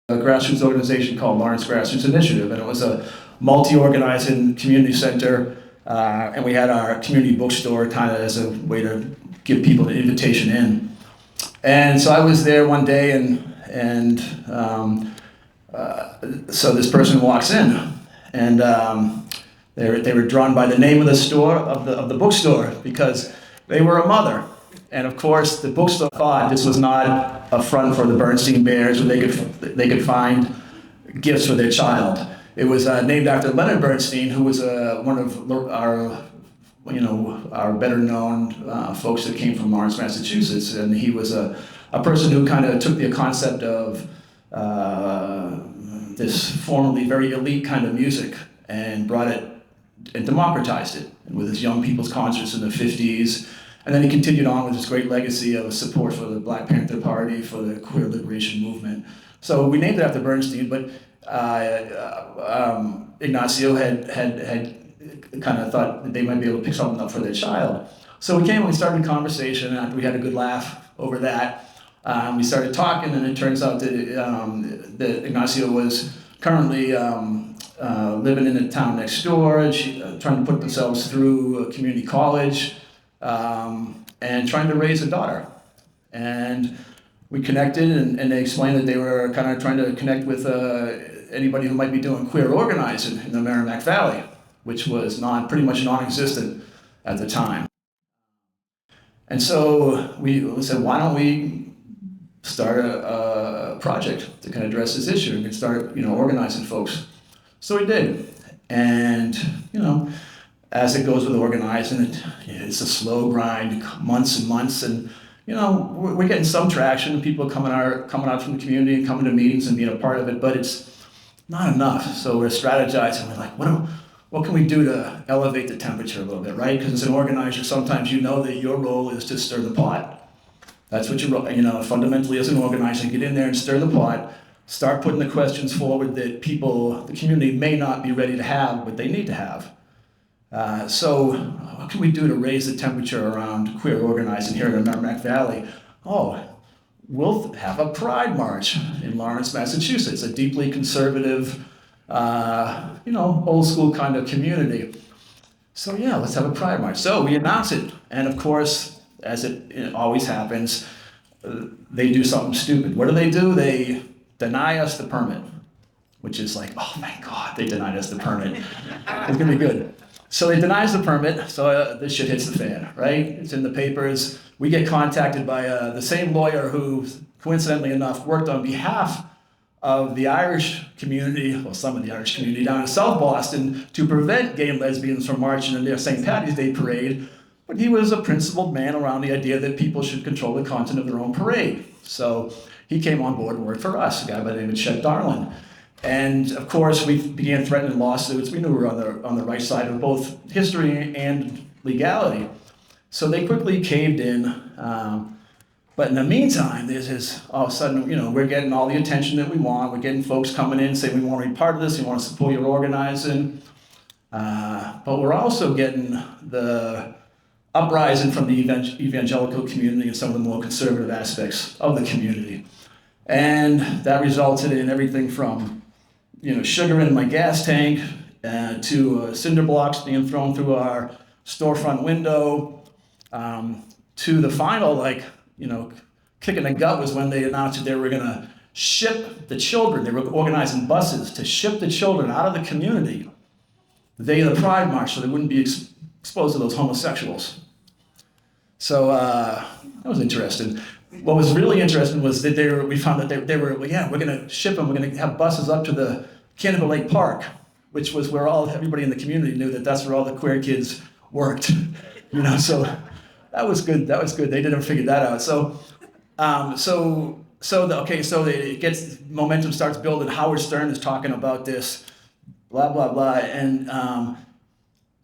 a grassroots organization called Lawrence Grassroots Initiative, and it was a multi-organizing community center, and we had our community bookstore kind of as a way to give people an invitation in. And so I was there one day, and so this person walks in, and they were drawn by the name of the store, of the bookstore, because they were a mother. And of course, the bookstore thought this was not a front for the Bernstein Bears, where they could find gifts for their child. It was named after Leonard Bernstein, who was one of our better known folks that came from Lawrence, Massachusetts, and he was a person who kind of took the concept of this formerly very elite kind of music and brought it and democratized it with his young people's concerts in the 50s. And then he continued on with his great legacy of support for the Black Panther Party, for the queer liberation movement. So we named it after Bernstein, but Ignacio had kind of thought that they might be able to pick something up for their child. So we came and we started a conversation, and we had a good laugh over that. We started talking, and it turns out that Ignacio was currently living in the town next door, and trying to put themselves through a community college, and trying to raise a daughter. And we connected, and they explained that they were kind of trying to connect with anybody who might be doing queer organizing in the Merrimack Valley, which was pretty much non-existent at the time. And so we said, why don't we start a project to kind of address this issue and start, organizing folks. So we did. And, as it goes with organizing, it's a slow grind, months and months, and we're getting some traction, and people coming out from the community and coming to meetings and being a part of it, but it's not enough. So we're strategizing. We're like, what can we do to elevate the temperature a little bit, right? Because as an organizer, sometimes that your role is to stir the pot. That's what fundamentally as an organizer, get in there and stir the pot, start putting the questions forward that the community may not be ready to have, but they need to have. So what can we do to raise the temperature around queer organizing here in the Merrimack Valley? Oh, we'll have a pride march in Lawrence, Massachusetts, a deeply conservative, old school kind of community. So yeah, let's have a pride march. So we announce it, and of course, as it always happens, they do something stupid. What do? They deny us the permit, which is like, oh my God, they denied us the permit. It's gonna be good. So they deny us the permit, so this shit hits the fan, right? It's in the papers. We get contacted by the same lawyer who, coincidentally enough, worked on behalf of the Irish community, well, some of the Irish community down in South Boston, to prevent gay and lesbians from marching in their St. Paddy's Day parade. But he was a principled man around the idea that people should control the content of their own parade. So he came on board and worked for us, a guy by the name of Chet Darlin. And of course, we began threatening lawsuits. We knew we were on the right side of both history and legality. So they quickly caved in. But in the meantime, there's this, all of a sudden, we're getting all the attention that we want. We're getting folks coming in saying, we want to be part of this, we want to support your organizing. But we're also getting the uprising from the evangelical community and some of the more conservative aspects of the community. And that resulted in everything from, sugar in my gas tank to cinder blocks being thrown through our storefront window, to the final, kick in the gut was when they announced that they were gonna ship the children. They were organizing buses to ship the children out of the community the day of the Pride March so they wouldn't be exposed to those homosexuals. So that was interesting. What was really interesting was that we found that they were, we're gonna ship them, we're gonna have buses up to the Canada Lake Park, which was where everybody in the community knew that's where all the queer kids worked. So that was good. They didn't figure that out. So it gets, momentum starts building. Howard Stern is talking about this, blah, blah, blah. And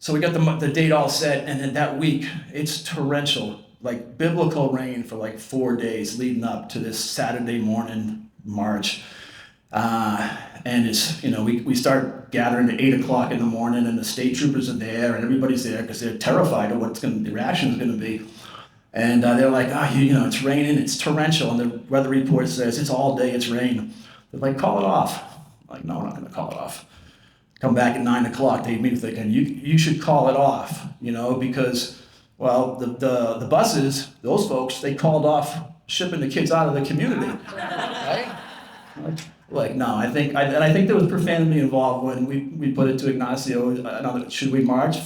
so we got the date all set, and then that week, it's torrential, like biblical rain for like 4 days leading up to this Saturday morning march. And it's, we start gathering at 8 o'clock in the morning, and the state troopers are there, and everybody's there because they're terrified of what the reaction is going to be. And they're like, it's raining, it's torrential, and the weather report says it's all day, it's rain. They're like, call it off. I'm like, no, we're not gonna call it off. Come back at 9 o'clock, they meet thinking, you should call it off, because, well, the buses, those folks, they called off shipping the kids out of the community, right? Like, no, I think there was profanity involved when we put it to Ignacio, should we march?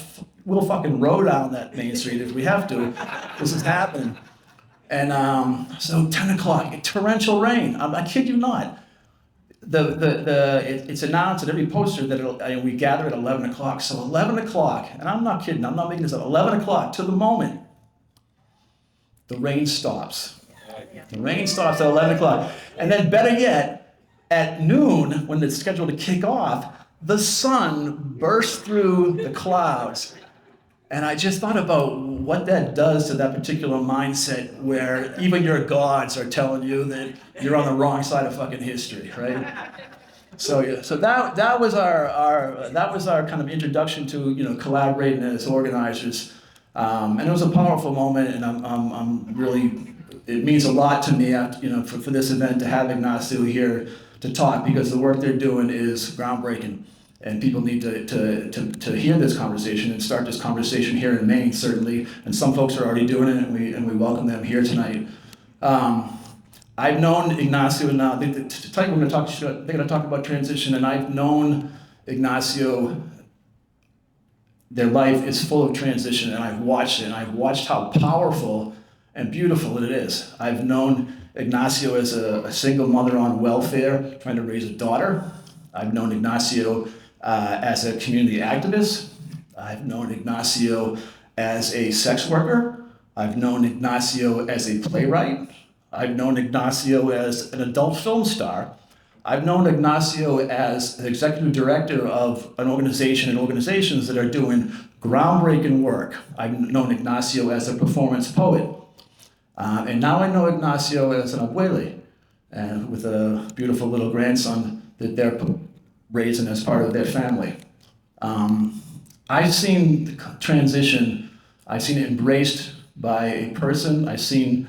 We'll fucking row down that main street if we have to. This is happening. And so 10 o'clock, torrential rain. I kid you not. It's announced at every poster that we gather at 11 o'clock. So 11 o'clock, and I'm not kidding, I'm not making this up, 11 o'clock to the moment, the rain stops. The rain stops at 11 o'clock. And then better yet, at noon, when it's scheduled to kick off, the sun bursts through the clouds. And I just thought about what that does to that particular mindset where even your gods are telling you that you're on the wrong side of fucking history, right? So that was our kind of introduction to collaborating as organizers, and it was a powerful moment, and I'm really, it means a lot to me for this event to have Ignacio here to talk, because the work they're doing is groundbreaking. And people need to hear this conversation and start this conversation here in Maine, certainly. And some folks are already doing it, and we welcome them here tonight. I've known Ignacio now. They're going to talk about transition, and I've known Ignacio. Their life is full of transition, and I've watched it, and I've watched how powerful and beautiful it is. I've known Ignacio as a single mother on welfare, trying to raise a daughter. I've known Ignacio as a community activist. I've known Ignacio as a sex worker. I've known Ignacio as a playwright. I've known Ignacio as an adult film star. I've known Ignacio as the executive director of an organization and organizations that are doing groundbreaking work. I've known Ignacio as a performance poet. And now I know Ignacio as an abuela, and with a beautiful little grandson that they're raising as part of their family. I've seen the transition, I've seen it embraced by a person, I've seen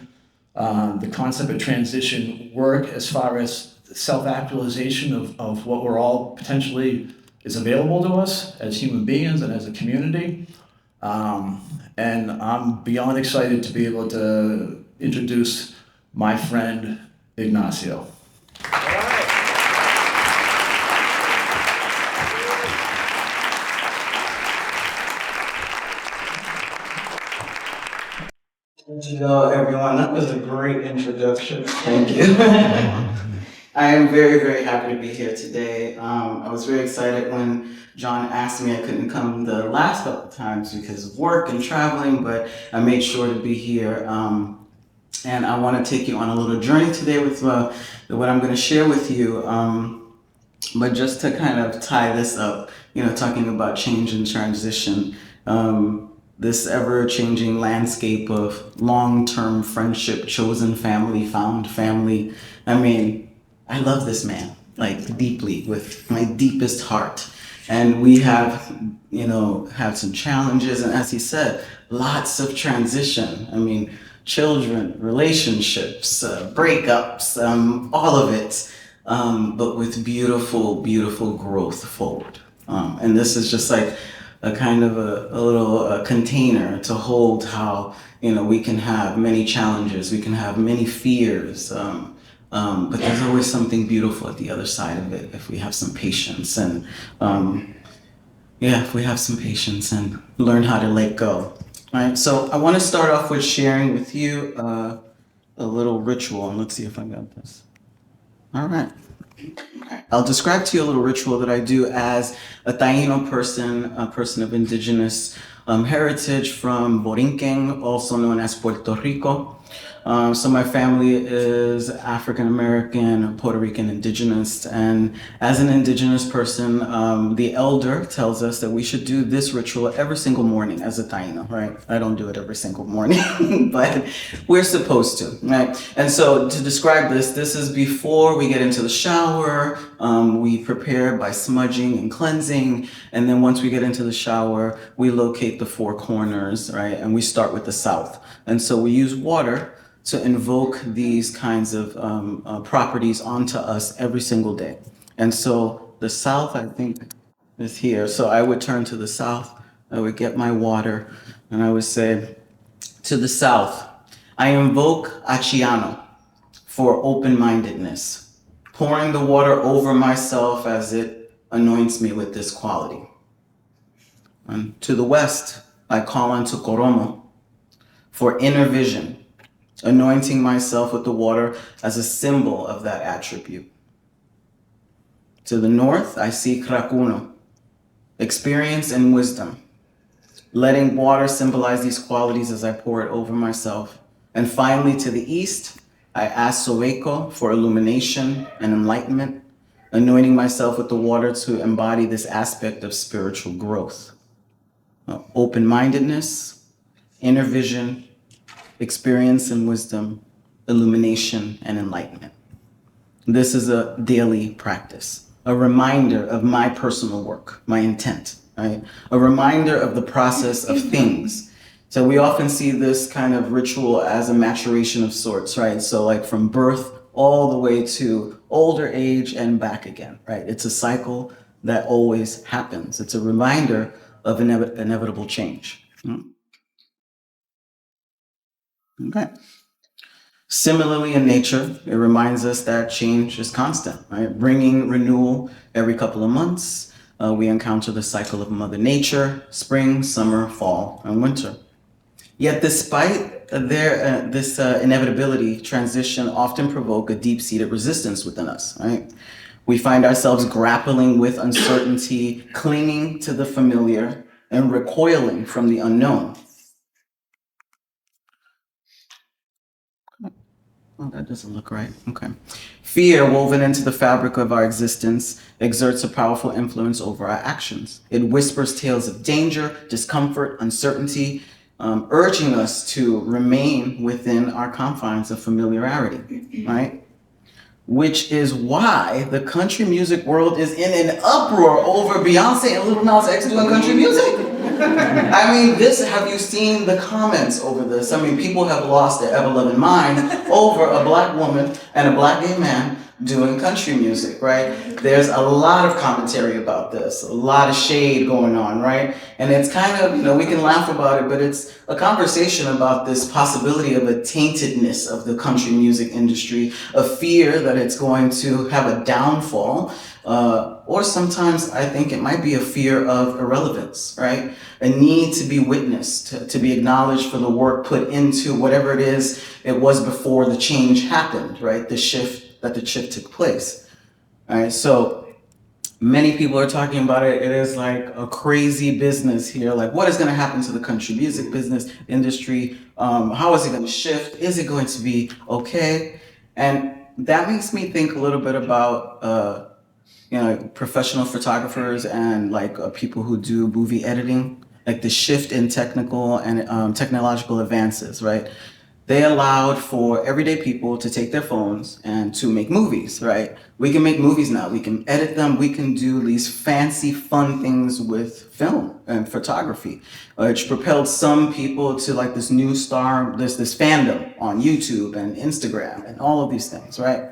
the concept of transition work as far as self-actualization of what we're all potentially is available to us as human beings and as a community. And I'm beyond excited to be able to introduce my friend Ignacio. Hello, everyone. That was a great introduction. Thank you. I am very, very happy to be here today. I was very excited when John asked me. I couldn't come the last couple of times because of work and traveling, but I made sure to be here. And I want to take you on a little journey today with what I'm going to share with you. But just to kind of tie this up, talking about change and transition, this ever-changing landscape of long-term friendship, chosen family, found family. I mean, I love this man, like deeply, with my deepest heart. And we have, had some challenges, and as he said, lots of transition. I mean, children, relationships, breakups, all of it, but with beautiful, beautiful growth forward. And this is just like a kind of a little container to hold how, we can have many challenges, we can have many fears, but there's always something beautiful at the other side of it if we have some patience and, if we have some patience and learn how to let go. All right, so I want to start off with sharing with you a little ritual, and let's see if I got this. All right. I'll describe to you a little ritual that I do as a Taíno person, a person of indigenous heritage from Borinquen, also known as Puerto Rico. So my family is African American, Puerto Rican indigenous, and as an indigenous person, the elder tells us that we should do this ritual every single morning as a Taíno, right? I don't do it every single morning, but we're supposed to, right? And so to describe this is before we get into the shower. We prepare by smudging and cleansing, and then once we get into the shower, we locate the four corners, right? And we start with the south. And so we use water to invoke these kinds of properties onto us every single day. And so the South, I think, is here. So I would turn to the South, I would get my water, and I would say, to the South, I invoke Achiano for open-mindedness, pouring the water over myself as it anoints me with this quality. And to the West, I call on Koromo for inner vision, anointing myself with the water as a symbol of that attribute. To the North, I see Krakuno, experience and wisdom, letting water symbolize these qualities as I pour it over myself. And finally, to the East, I ask Soweiko for illumination and enlightenment, anointing myself with the water to embody this aspect of spiritual growth. Open-mindedness, inner vision, experience and wisdom, illumination and enlightenment. This is a daily practice, a reminder of my personal work, my intent, right? A reminder of the process of things. So we often see this kind of ritual as a maturation of sorts, right? So like from birth all the way to older age and back again, right? It's a cycle that always happens. It's a reminder of inevitable change. Okay. Similarly, in nature, it reminds us that change is constant, right? Bringing renewal every couple of months. We encounter the cycle of Mother Nature, spring, summer, fall, and winter. Yet despite this inevitability, transition often provoke a deep-seated resistance within us, right? We find ourselves grappling with uncertainty, clinging to the familiar, and recoiling from the unknown. Oh, that doesn't look right. Okay. Fear, woven into the fabric of our existence, exerts a powerful influence over our actions. It whispers tales of danger, discomfort, uncertainty, urging us to remain within our confines of familiarity, right? Which is why the country music world is in an uproar over Beyonce and Lil Nas X doing country music. I mean, have you seen the comments over this? I mean, people have lost their ever-loving mind over a Black woman and a Black gay man doing country music, right? There's a lot of commentary about this, a lot of shade going on, right? And it's kind of, we can laugh about it, but it's a conversation about this possibility of a taintedness of the country music industry, a fear that it's going to have a downfall, or sometimes I think it might be a fear of irrelevance, right? A need to be witnessed, to be acknowledged for the work put into whatever it was before the change happened, right? The shift took place. All right, so many people are talking about it. It is like a crazy business here. Like, what is going to happen to the country music business industry? How is it going to shift? Is it going to be okay? And that makes me think a little bit about professional photographers and people who do movie editing, like the shift in technical and technological advances, right? They allowed for everyday people to take their phones and to make movies, right? We can make movies now. We can edit them. We can do these fancy, fun things with film and photography, which propelled some people to this new star, this fandom on YouTube and Instagram and all of these things, right?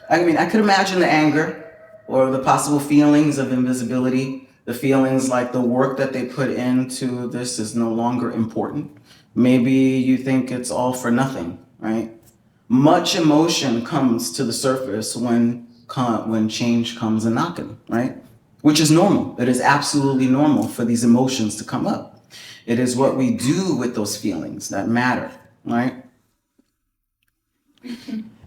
I mean, I could imagine the anger or the possible feelings of invisibility, the feelings like the work that they put into this is no longer important. Maybe you think it's all for nothing, right? Much emotion comes to the surface when change comes a knocking, right? Which is normal. It is absolutely normal for these emotions to come up. It is what we do with those feelings that matter, right?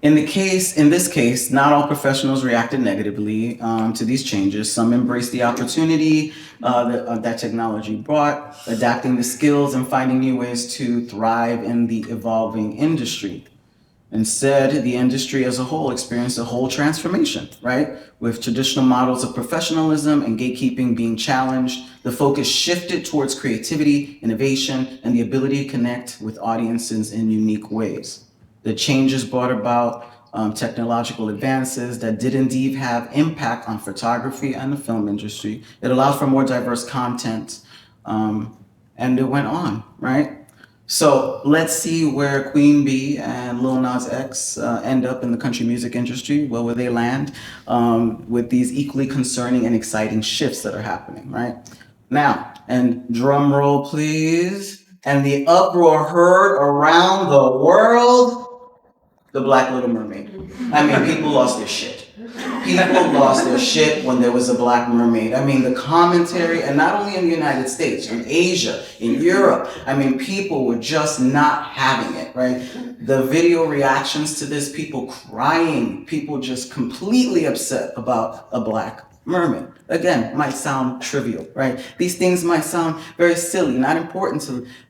In this case, not all professionals reacted negatively to these changes. Some embraced the opportunity that technology brought, adapting the skills and finding new ways to thrive in the evolving industry. Instead, the industry as a whole experienced a whole transformation, right? With traditional models of professionalism and gatekeeping being challenged, the focus shifted towards creativity, innovation, and the ability to connect with audiences in unique ways. The changes brought about technological advances that did indeed have impact on photography and the film industry. It allowed for more diverse content, and it went on, right? So let's see where Queen Bee and Lil Nas X end up in the country music industry. Well, where they land with these equally concerning and exciting shifts that are happening, right? Now, and drum roll, please. And the uproar heard around the world, the Black Little Mermaid. I mean, people lost their shit. People lost their shit when there was a Black mermaid. I mean, the commentary, and not only in the United States, in Asia, in Europe, I mean, people were just not having it, right? The video reactions to this, people crying, people just completely upset about a Black mermaid. Again, might sound trivial, right? These things might sound very silly, not important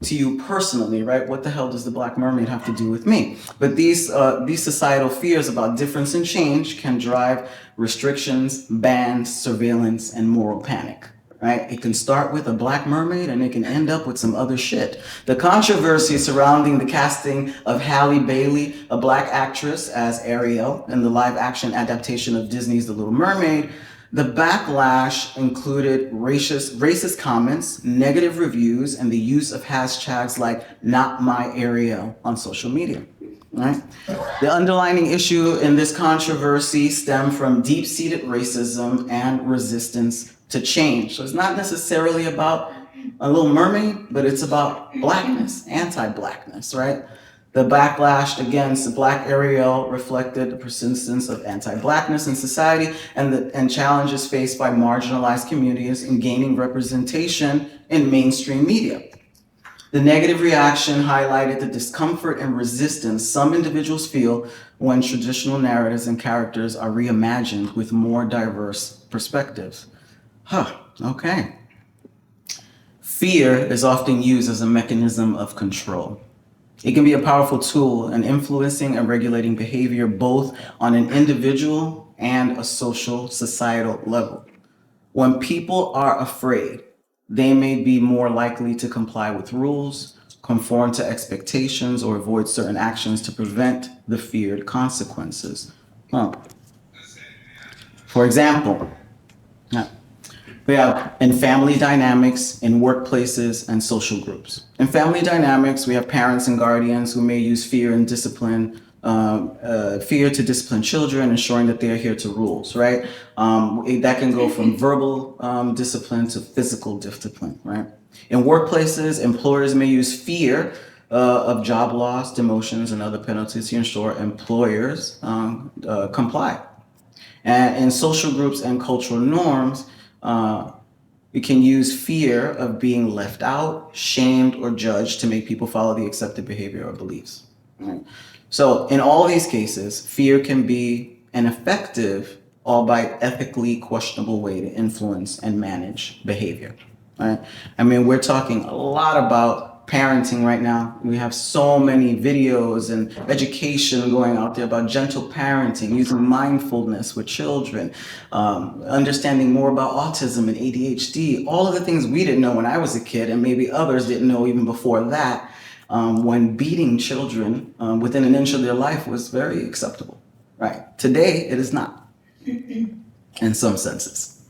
to you personally, right? What the hell does the Black mermaid have to do with me? But these societal fears about difference and change can drive restrictions, bans, surveillance, and moral panic. Right? It can start with a Black mermaid and it can end up with some other shit. The controversy surrounding the casting of Halle Bailey, a Black actress, as Ariel in the live-action adaptation of Disney's The Little Mermaid, the backlash included racist comments, negative reviews, and the use of hashtags like "Not My Ariel" on social media. Right? The underlying issue in this controversy stemmed from deep-seated racism and resistance to change. So it's not necessarily about a Little Mermaid, but it's about Blackness, anti-Blackness, right? The backlash against Black Ariel reflected the persistence of anti-Blackness in society and challenges faced by marginalized communities in gaining representation in mainstream media. The negative reaction highlighted the discomfort and resistance some individuals feel when traditional narratives and characters are reimagined with more diverse perspectives. Okay. Fear is often used as a mechanism of control. It can be a powerful tool in influencing and regulating behavior both on an individual and a social, societal level. When people are afraid, they may be more likely to comply with rules, conform to expectations, or avoid certain actions to prevent the feared consequences. For example, we have in family dynamics, in workplaces, and social groups. In family dynamics, we have parents and guardians who may use fear and discipline, fear to discipline children, ensuring that they adhere to rules, right? That can go from verbal discipline to physical discipline, right? In workplaces, employers may use fear of job loss, demotions, and other penalties to ensure employers comply. And in social groups and cultural norms, we can use fear of being left out, shamed, or judged to make people follow the accepted behavior or beliefs. Right? So in all these cases, fear can be an effective, albeit ethically questionable way to influence and manage behavior. Right? I mean, we're talking a lot about parenting right now. We have so many videos and education going out there about gentle parenting, using mindfulness with children, understanding more about autism and ADHD, all of the things we didn't know when I was a kid and maybe others didn't know even before that, when beating children within an inch of their life was very acceptable. Right? Today, it is not, in some senses.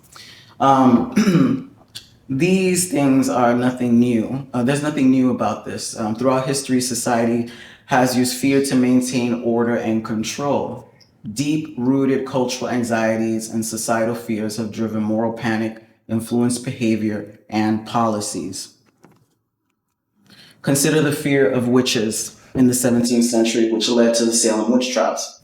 These things are nothing new. There's nothing new about this. Throughout history, society has used fear to maintain order and control. Deep-rooted cultural anxieties and societal fears have driven moral panic, influenced behavior, and policies. Consider the fear of witches in the 17th century, which led to the Salem witch trials.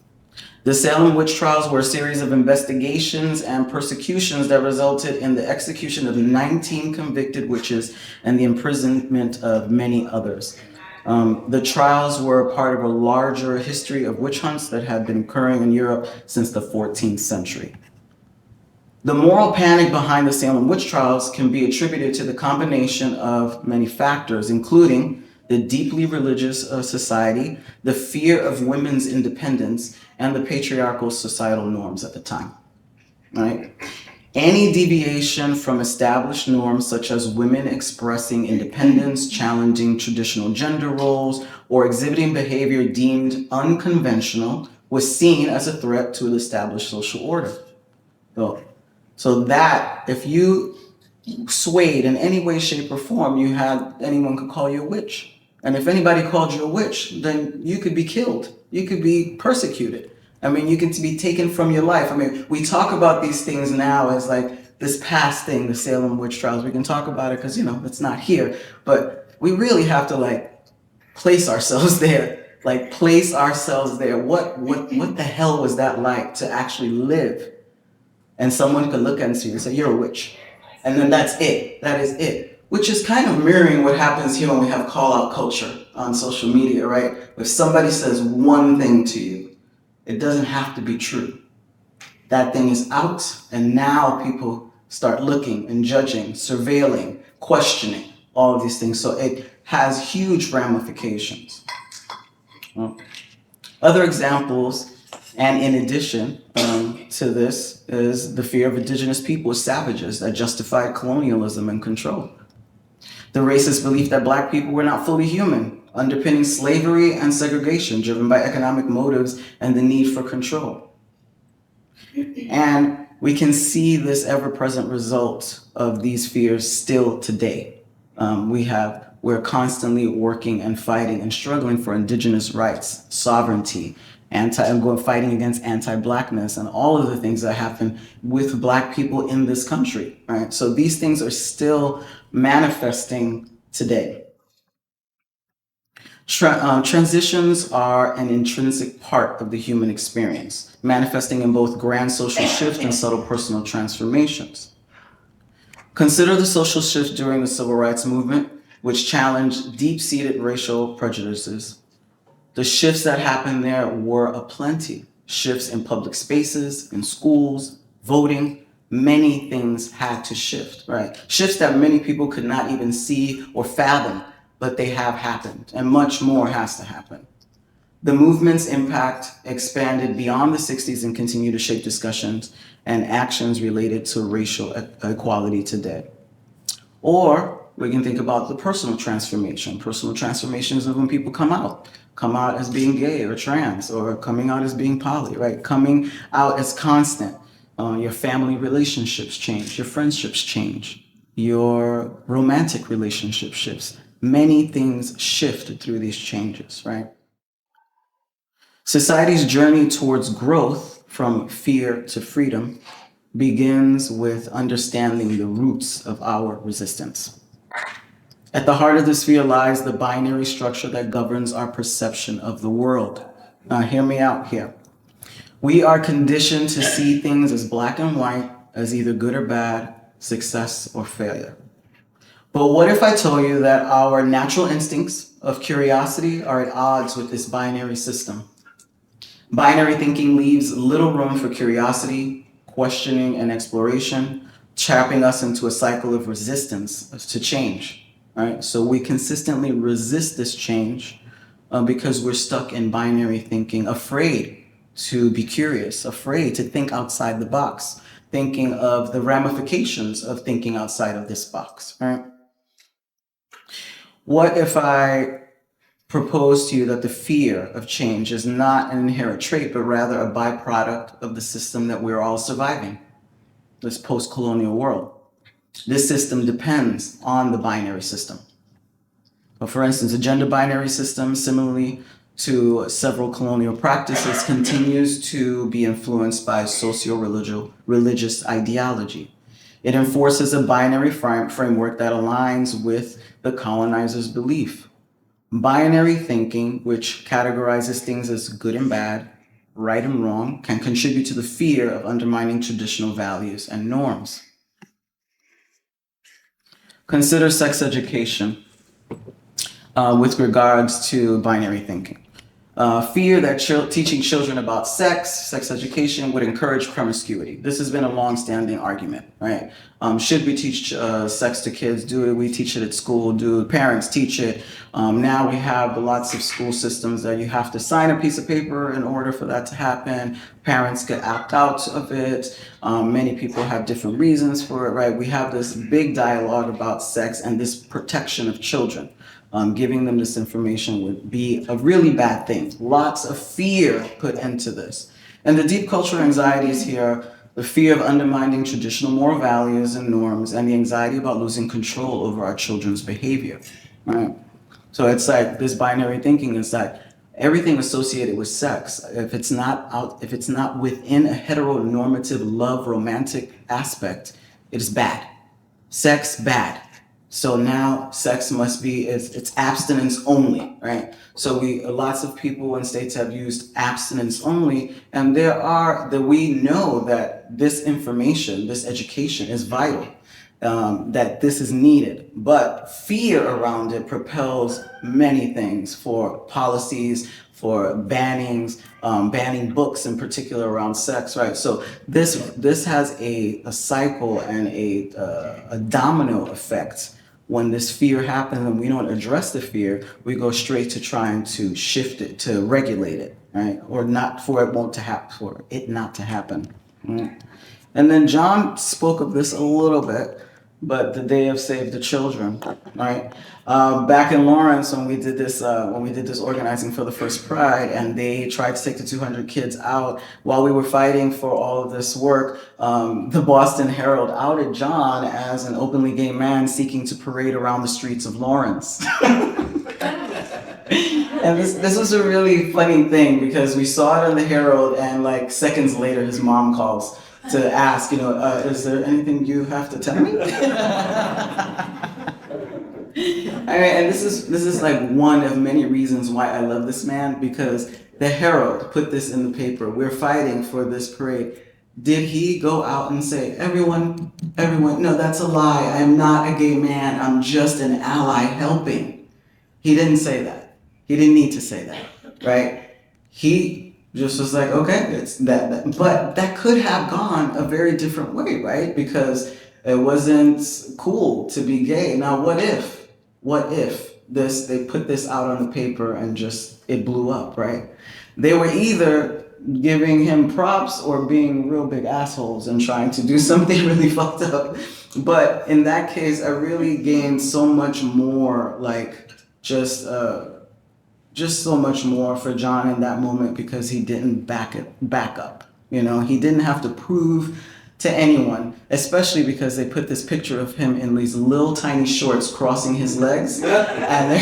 The Salem witch trials were a series of investigations and persecutions that resulted in the execution of 19 convicted witches and the imprisonment of many others. The trials were part of a larger history of witch hunts that had been occurring in Europe since the 14th century. The moral panic behind the Salem witch trials can be attributed to the combination of many factors, including the deeply religious society, the fear of women's independence, and the patriarchal societal norms at the time, right? Any deviation from established norms, such as women expressing independence, challenging traditional gender roles, or exhibiting behavior deemed unconventional, was seen as a threat to the established social order. So that, if you swayed in any way, shape, or form, anyone could call you a witch, And if anybody called you a witch, then you could be killed. You could be persecuted. I mean, you could be taken from your life. I mean, we talk about these things now as like this past thing, the Salem witch trials. We can talk about it because, you know, it's not here. But we really have to like place ourselves there. Like place ourselves there. What the hell was that like to actually live? And someone could look at you and say, you're a witch. And then that's it. That is it. Which is kind of mirroring what happens here when we have call-out culture on social media, right? If somebody says one thing to you, it doesn't have to be true. That thing is out, and now people start looking and judging, surveilling, questioning, all of these things. So it has huge ramifications. Other examples, and in addition to this, is the fear of indigenous people as savages that justified colonialism and control. The racist belief that Black people were not fully human, underpinning slavery and segregation driven by economic motives and the need for control. And we can see this ever-present result of these fears still today. We're constantly working and fighting and struggling for indigenous rights, sovereignty, fighting against anti-Blackness and all of the things that happen with Black people in this country, right? So these things are still manifesting today. Transitions are an intrinsic part of the human experience, manifesting in both grand social shift and subtle personal transformations. Consider the social shift during the Civil Rights Movement, which challenged deep-seated racial prejudices. The shifts that happened there were aplenty. Shifts in public spaces, in schools, voting, many things had to shift, right? Shifts that many people could not even see or fathom, but they have happened, and much more has to happen. The movement's impact expanded beyond the 60s and continue to shape discussions and actions related to racial equality today. Or we can think about the personal transformation. Personal transformations of when people come out as being gay or trans, or coming out as being poly, right? Coming out as constant. Your family relationships change, your friendships change, your romantic relationship shifts. Many things shift through these changes, right? Society's journey towards growth from fear to freedom begins with understanding the roots of our resistance. At the heart of this fear lies the binary structure that governs our perception of the world. Now, hear me out here. We are conditioned to see things as black and white, as either good or bad, success or failure. But what if I told you that our natural instincts of curiosity are at odds with this binary system? Binary thinking leaves little room for curiosity, questioning, and exploration, trapping us into a cycle of resistance to change. Right? So we consistently resist this change because we're stuck in binary thinking, afraid to be curious, afraid to think outside the box, thinking of the ramifications of thinking outside of this box. Right? What if I propose to you that the fear of change is not an inherent trait, but rather a byproduct of the system that we're all surviving, this post-colonial world? This system depends on the binary system. But for instance, the gender binary system, similarly to several colonial practices, continues to be influenced by socio-religious ideology. It enforces a binary framework that aligns with the colonizer's belief. Binary thinking, which categorizes things as good and bad, right and wrong, can contribute to the fear of undermining traditional values and norms. Consider sex education with regards to binary thinking. Fear that teaching children about sex education would encourage promiscuity. This has been a long-standing argument, right? Should we teach sex to kids? Do we teach it at school? Do parents teach it? Now we have lots of school systems that you have to sign a piece of paper in order for that to happen. Parents get opt out of it. Many people have different reasons for it, right? We have this big dialogue about sex and this protection of children. Giving them this information would be a really bad thing. Lots of fear put into this. And the deep cultural anxieties here, the fear of undermining traditional moral values and norms, and the anxiety about losing control over our children's behavior, right? So it's like this binary thinking is that everything associated with sex, if it's not within a heteronormative love romantic aspect, it is bad. Sex bad. So now sex must be it's abstinence only, right? So lots of people in states have used abstinence only, and we know that this information, this education is vital, that this is needed, but fear around it propels many things for policies, for banning books in particular around sex, right? So this has a cycle and a domino effect. When this fear happens and we don't address the fear, we go straight to trying to shift it, to regulate it, right? Or not for it not to happen. Right? And then John spoke of this a little bit, but the day of Save the Children, right? Back in Lawrence, when we did this organizing for the first Pride, and they tried to take the 200 kids out while we were fighting for all of this work, the Boston Herald outed John as an openly gay man seeking to parade around the streets of Lawrence. And this was a really funny thing because we saw it in the Herald, and like seconds later, his mom calls to ask, is there anything you have to tell me? And this is like one of many reasons why I love this man, because the Herald put this in the paper. We're fighting for this parade. Did he go out and say, everyone, no, that's a lie. I am not a gay man. I'm just an ally helping. He didn't say that. He didn't need to say that, right? He just was like, okay, it's that. But that could have gone a very different way, right? Because it wasn't cool to be gay. Now, what if they put this out on the paper and just it blew up, right? They were either giving him props or being real big assholes and trying to do something really fucked up. But in that case, I really gained so much more, like just so much more for John in that moment, because he didn't back up. He didn't have to prove to anyone, especially because they put this picture of him in these little tiny shorts crossing his legs. And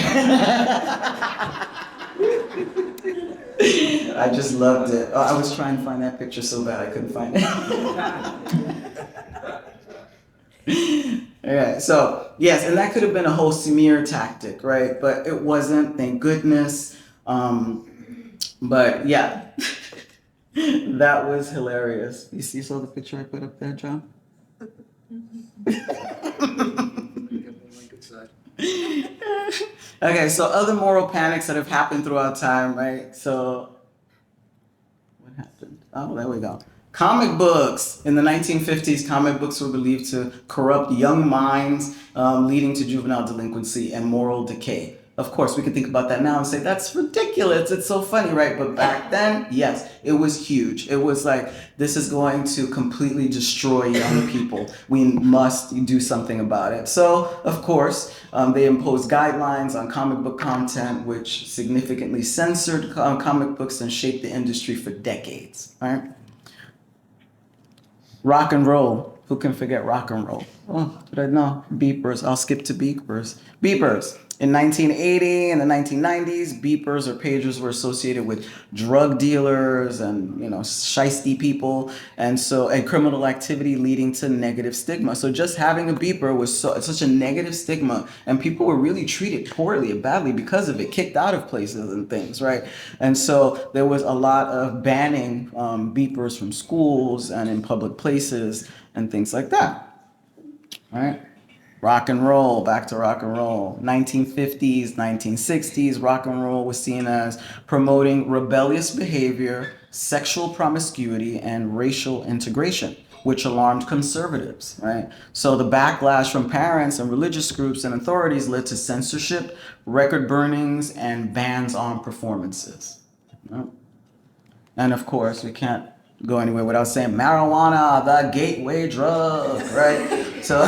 I just loved it. I was trying to find that picture so bad I couldn't find it. Yeah, so yes, and that could have been a whole smear tactic, right? But it wasn't, thank goodness. But yeah. That was hilarious. You saw the picture I put up there, John? Okay, so other moral panics that have happened throughout time, right? So, what happened? Oh, there we go. Comic books. In the 1950s, comic books were believed to corrupt young minds, leading to juvenile delinquency and moral decay. Of course, we can think about that now and say, that's ridiculous. It's so funny, right? But back then, yes, it was huge. It was like, this is going to completely destroy young people. We must do something about it. So, of course, they imposed guidelines on comic book content, which significantly censored comic books and shaped the industry for decades, right? Rock and roll. Who can forget rock and roll? Oh, did I know? Beepers. I'll skip to beepers. Beepers. In 1980 and the 1990s, beepers or pagers were associated with drug dealers and, shiesty people, and criminal activity leading to negative stigma. So just having a beeper was such a negative stigma, and people were really treated poorly and badly because of it, kicked out of places and things, right? And so there was a lot of banning beepers from schools and in public places and things like that, right? Rock and roll, back to rock and roll. 1950s, 1960s, rock and roll was seen as promoting rebellious behavior, sexual promiscuity, and racial integration, which alarmed conservatives, right? So the backlash from parents and religious groups and authorities led to censorship, record burnings, and bans on performances. Right? And of course, we can't go anywhere without saying marijuana, the gateway drug, right? So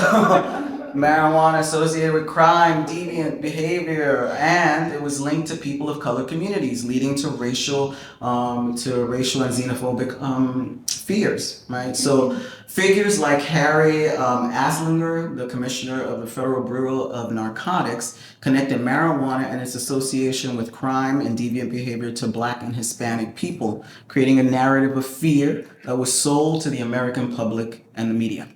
marijuana associated with crime, deviant behavior, and it was linked to people of color communities, leading to racial and xenophobic fears, right? So figures like Harry Aslinger, the commissioner of the Federal Bureau of Narcotics, connected marijuana and its association with crime and deviant behavior to Black and Hispanic people, creating a narrative of fear that was sold to the American public and the media.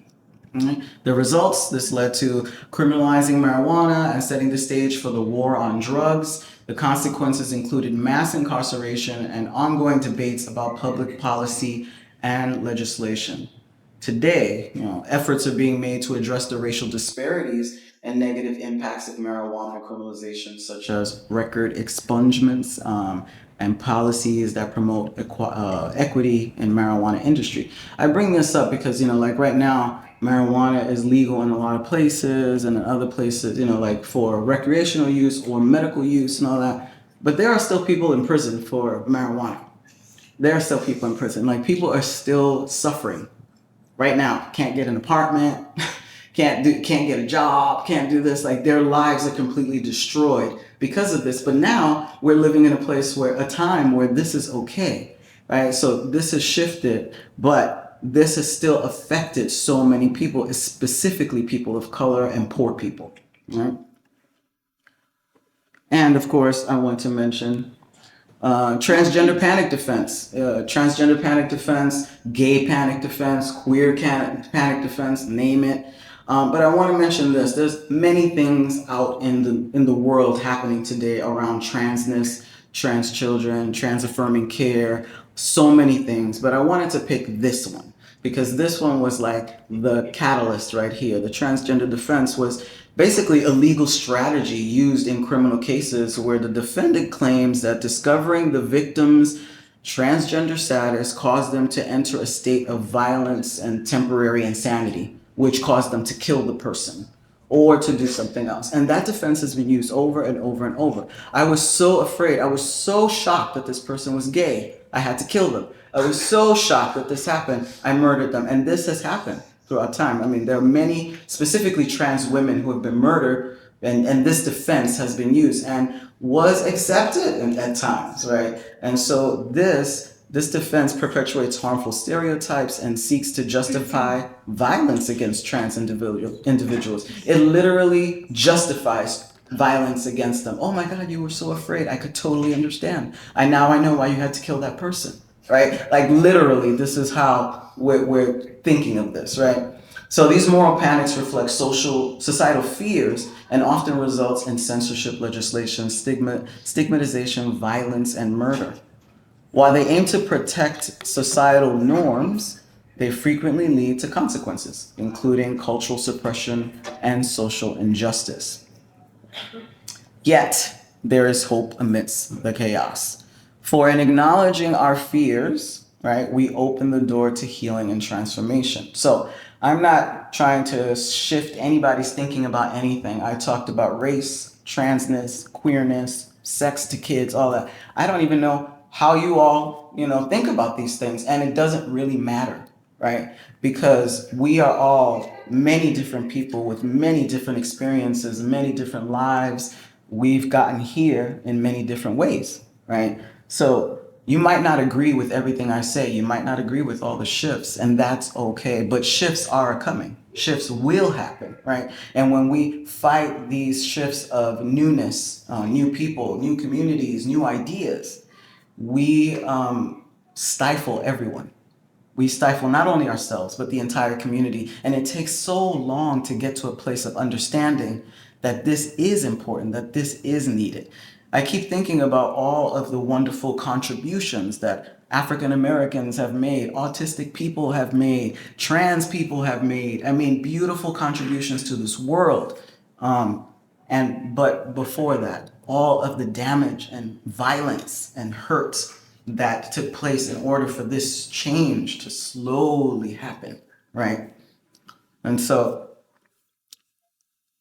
The results, this led to criminalizing marijuana and setting the stage for the war on drugs. The consequences included mass incarceration and ongoing debates about public policy and legislation. Today, efforts are being made to address the racial disparities and negative impacts of marijuana criminalization, such as record expungements and policies that promote equity in marijuana industry. I bring this up because, like right now, marijuana is legal in a lot of places and in other places, like for recreational use or medical use and all that. But there are still people in prison for marijuana. There are still people in prison. Like, people are still suffering right now. Can't get an apartment, can't get a job, can't do this. Like, their lives are completely destroyed because of this. But now we're living in a time where this is okay, right? So this has shifted, but this has still affected so many people, specifically people of color and poor people, right? And of course, I want to mention transgender panic defense, gay panic defense, queer panic defense, name it. But I want to mention this. There's many things out in the world happening today around transness, trans children, trans affirming care, so many things. But I wanted to pick this one because this one was like the catalyst right here. The transgender defense was basically a legal strategy used in criminal cases where the defendant claims that discovering the victim's transgender status caused them to enter a state of violence and temporary insanity, which caused them to kill the person or to do something else. And that defense has been used over and over and over. I was so afraid. I was so shocked that this person was gay. I had to kill them. I was so shocked that this happened. I murdered them. And this has happened throughout time. I mean, there are many, specifically trans women, who have been murdered, and this defense has been used and was accepted at times, right? And so this defense perpetuates harmful stereotypes and seeks to justify violence against trans individuals. It literally justifies violence against them. Oh my God, you were so afraid. I could totally understand. Now I know why you had to kill that person, right? Like, literally, this is how we're thinking of this, right? So these moral panics reflect societal fears and often results in censorship legislation, stigmatization, violence, and murder. While they aim to protect societal norms, they frequently lead to consequences, including cultural suppression and social injustice. Yet, there is hope amidst the chaos. For in acknowledging our fears, right, we open the door to healing and transformation. So I'm not trying to shift anybody's thinking about anything. I talked about race, transness, queerness, sex to kids, all that. I don't even know how you all, think about these things. And it doesn't really matter, right? Because we are all many different people with many different experiences, many different lives. We've gotten here in many different ways, right? So you might not agree with everything I say. You might not agree with all the shifts, and that's okay. But shifts are coming. Shifts will happen, right? And when we fight these shifts of newness, new people, new communities, new ideas, we stifle everyone. We stifle not only ourselves, but the entire community. And it takes so long to get to a place of understanding that this is important, that this is needed. I keep thinking about all of the wonderful contributions that African Americans have made, autistic people have made, trans people have made. I mean, beautiful contributions to this world. But before that, all of the damage and violence and hurt that took place in order for this change to slowly happen, right? And so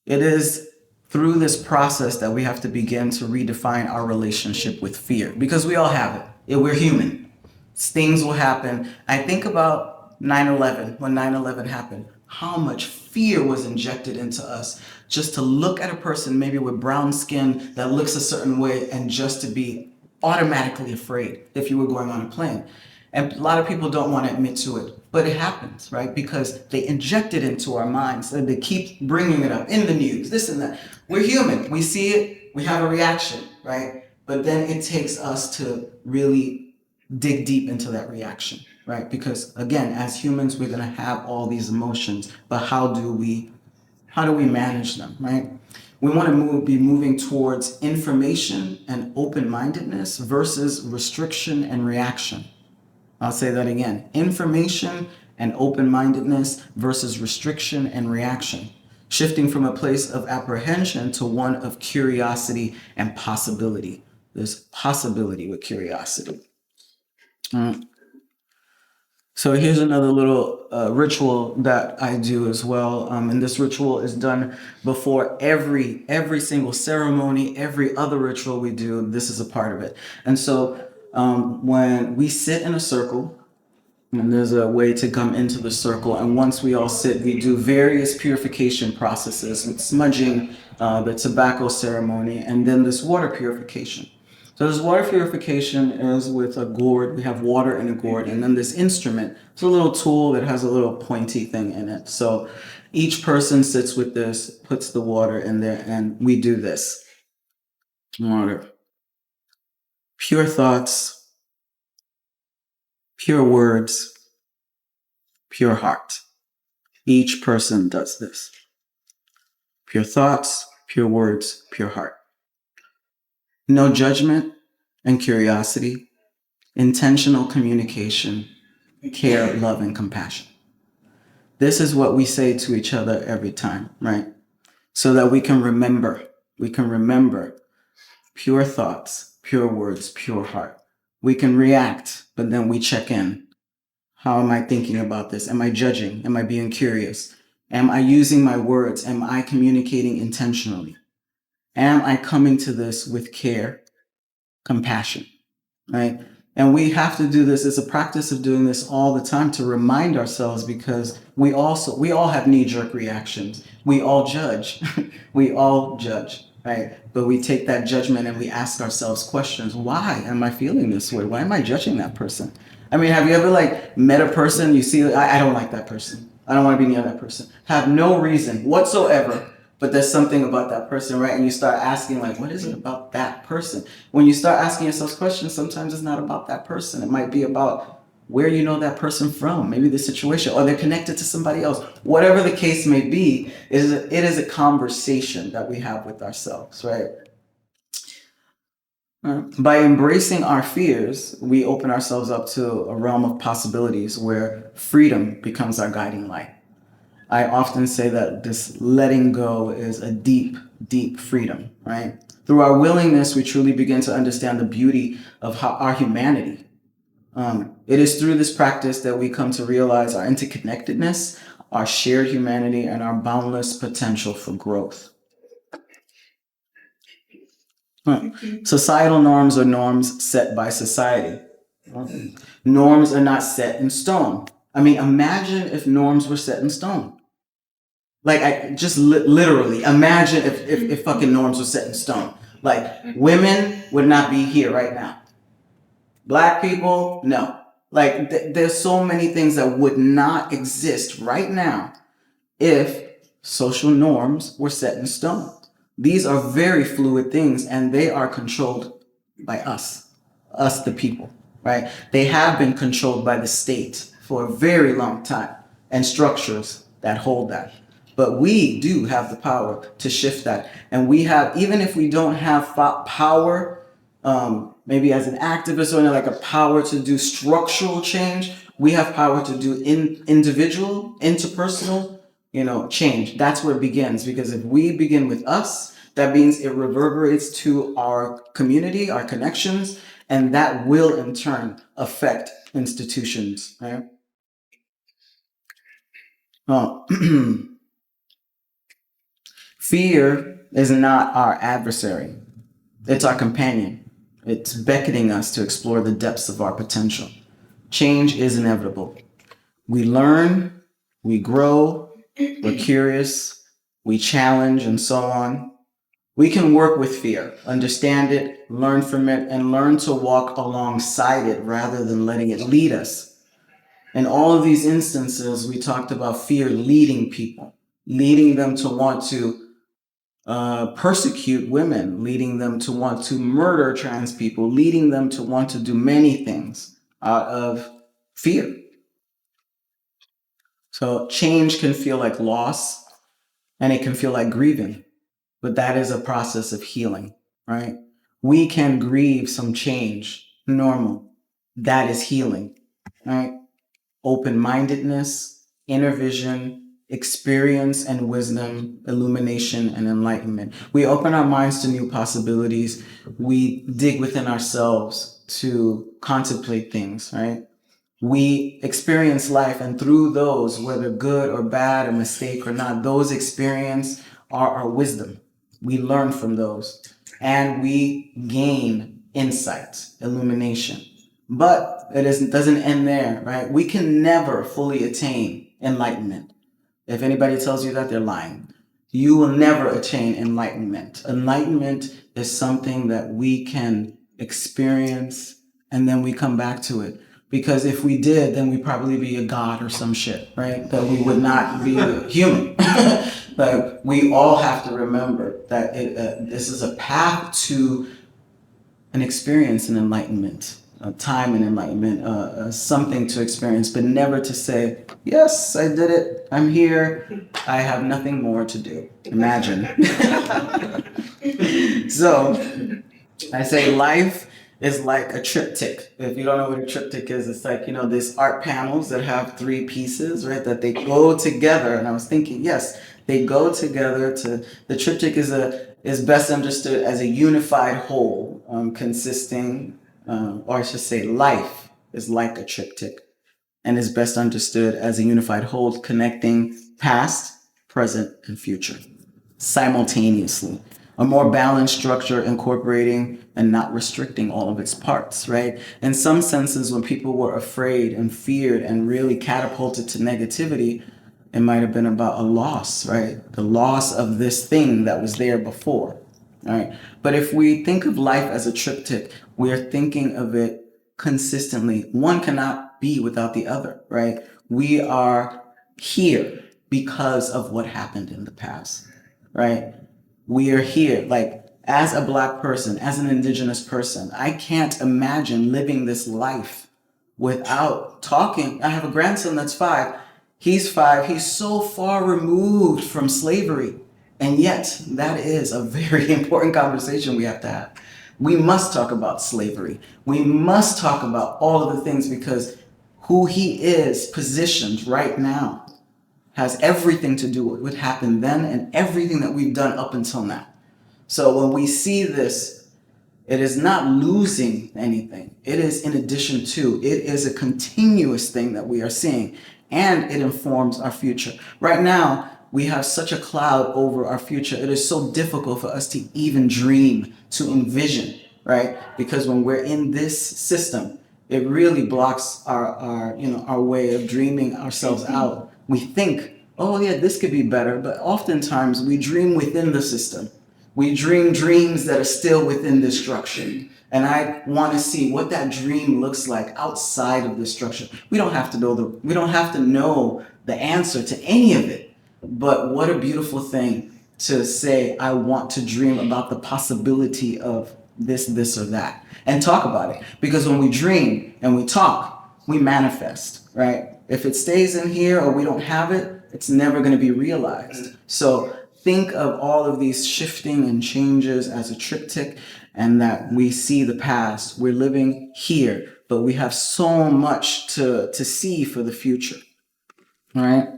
it is through this process that we have to begin to redefine our relationship with fear, because we all have it. We're human. Things will happen. I think about 9/11, when 9/11 happened. how much fear was injected into us just to look at a person maybe with brown skin that looks a certain way and just to be automatically afraid if you were going on a plane. And a lot of people don't want to admit to it, but it happens, right? Because they inject it into our minds and they keep bringing it up in the news, this and that. We're human. We see it, we have a reaction, right? But then it takes us to really dig deep into that reaction, right? Because again, as humans, we're going to have all these emotions, but how do we manage them, right? We want to be moving towards information and open-mindedness versus restriction and reaction. I'll say that again. Information and open-mindedness versus restriction and reaction. Shifting from a place of apprehension to one of curiosity and possibility. There's possibility with curiosity. So here's another little ritual that I do as well. And this ritual is done before every single ceremony, every other ritual we do. This is a part of it. And so when we sit in a circle, and there's a way to come into the circle, and once we all sit, we do various purification processes with smudging, the tobacco ceremony, and then this water purification. So this water purification is with a gourd. We have water in a gourd, and then this instrument. It's a little tool that has a little pointy thing in it. So each person sits with this, puts the water in there, and we do this. Water. Pure thoughts, pure words, pure heart. Each person does this. Pure thoughts, pure words, pure heart. No judgment and curiosity, intentional communication, care, love, and compassion. This is what we say to each other every time, right? So that we can remember pure thoughts, pure words, pure heart. We can react, but then we check in. How am I thinking about this? Am I judging? Am I being curious? Am I using my words? Am I communicating intentionally? Am I coming to this with care, compassion, right? And we have to do this. It's a practice of doing this all the time to remind ourselves, because we all have knee-jerk reactions. We all judge. We all judge, right? But we take that judgment and we ask ourselves questions. Why am I feeling this way? Why am I judging that person? I mean, have you ever met a person, you see, I don't like that person. I don't want to be near that person. Have no reason whatsoever, but there's something about that person, right? And you start asking, what is it about that person? When you start asking yourself questions, sometimes it's not about that person. It might be about where you know that person from, maybe the situation, or they're connected to somebody else. Whatever the case may be, it is a conversation that we have with ourselves, right? By embracing our fears, we open ourselves up to a realm of possibilities where freedom becomes our guiding light. I often say that this letting go is a deep, deep freedom, right? Through our willingness, we truly begin to understand the beauty of our humanity. It is through this practice that we come to realize our interconnectedness, our shared humanity, and our boundless potential for growth. Societal norms are norms set by society. Norms are not set in stone. I mean, imagine if norms were set in stone. Literally, imagine if fucking norms were set in stone. Women would not be here right now. Black people, no. There's so many things that would not exist right now if social norms were set in stone. These are very fluid things, and they are controlled by us the people, right? They have been controlled by the state for a very long time, and structures that hold that. But we do have the power to shift that. And we have, even if we don't have power, maybe as an activist or a power to do structural change, we have power to do individual, interpersonal, change. That's where it begins. Because if we begin with us, that means it reverberates to our community, our connections, and that will in turn affect institutions, right? Fear is not our adversary. It's our companion. It's beckoning us to explore the depths of our potential. Change is inevitable. We learn, we grow, we're curious, we challenge, and so on. We can work with fear, understand it, learn from it, and learn to walk alongside it rather than letting it lead us. In all of these instances, we talked about fear leading people, leading them to want to persecute women, leading them to want to murder trans people, leading them to want to do many things out of fear. So change can feel like loss and it can feel like grieving, but that is a process of healing, right? We can grieve some change, normal. That is healing, right? Open-mindedness, inner vision, experience and wisdom, illumination and enlightenment. We open our minds to new possibilities. We dig within ourselves to contemplate things, right? We experience life, and through those, whether good or bad, a mistake or not, those experiences are our wisdom. We learn from those and we gain insight, illumination. But doesn't end there, right? We can never fully attain enlightenment. If anybody tells you that, they're lying. You will never attain enlightenment. Enlightenment is something that we can experience and then we come back to it. Because if we did, then we'd probably be a god or some shit, right? That we would not be human. But we all have to remember that this is a path to an experience and enlightenment, time and enlightenment, something to experience, but never to say, yes, I did it, I'm here, I have nothing more to do. Imagine. So I say life is like a triptych. If you don't know what a triptych is, it's like, these art panels that have 3 pieces, right, that they go together. And I was thinking, yes, they go together the triptych is best understood as a unified whole, consisting, or I should say life is like a triptych and is best understood as a unified whole connecting past, present, and future simultaneously. A more balanced structure incorporating and not restricting all of its parts, right? In some senses, when people were afraid and feared and really catapulted to negativity, it might have been about a loss, right? The loss of this thing that was there before, right? But if we think of life as a triptych, we're thinking of it consistently. One cannot be without the other, right? We are here because of what happened in the past, right? We are here, like, as a Black person, as an Indigenous person, I can't imagine living this life without talking. I have a grandson that's 5. He's 5. He's so far removed from slavery. And yet, that is a very important conversation we have to have. We must talk about slavery. We must talk about all of the things, because who he is positioned right now has everything to do with what happened then and everything that we've done up until now. So when we see this, it is not losing anything. It is in addition to, it is a continuous thing that we are seeing, and it informs our future. Right now, we have such a cloud over our future. It is so difficult for us to even dream, to envision, right? Because when we're in this system, it really blocks our way of dreaming ourselves out. We think, oh yeah, this could be better, but oftentimes we dream within the system. We dream dreams that are still within this structure. And I want to see what that dream looks like outside of this structure. We don't have to know the answer to any of it. But what a beautiful thing to say, I want to dream about the possibility of this, or that, and talk about it. Because when we dream and we talk, we manifest, right? If it stays in here or we don't have it, it's never going to be realized. So think of all of these shifting and changes as a triptych, and that we see the past. We're living here, but we have so much to see for the future, all right?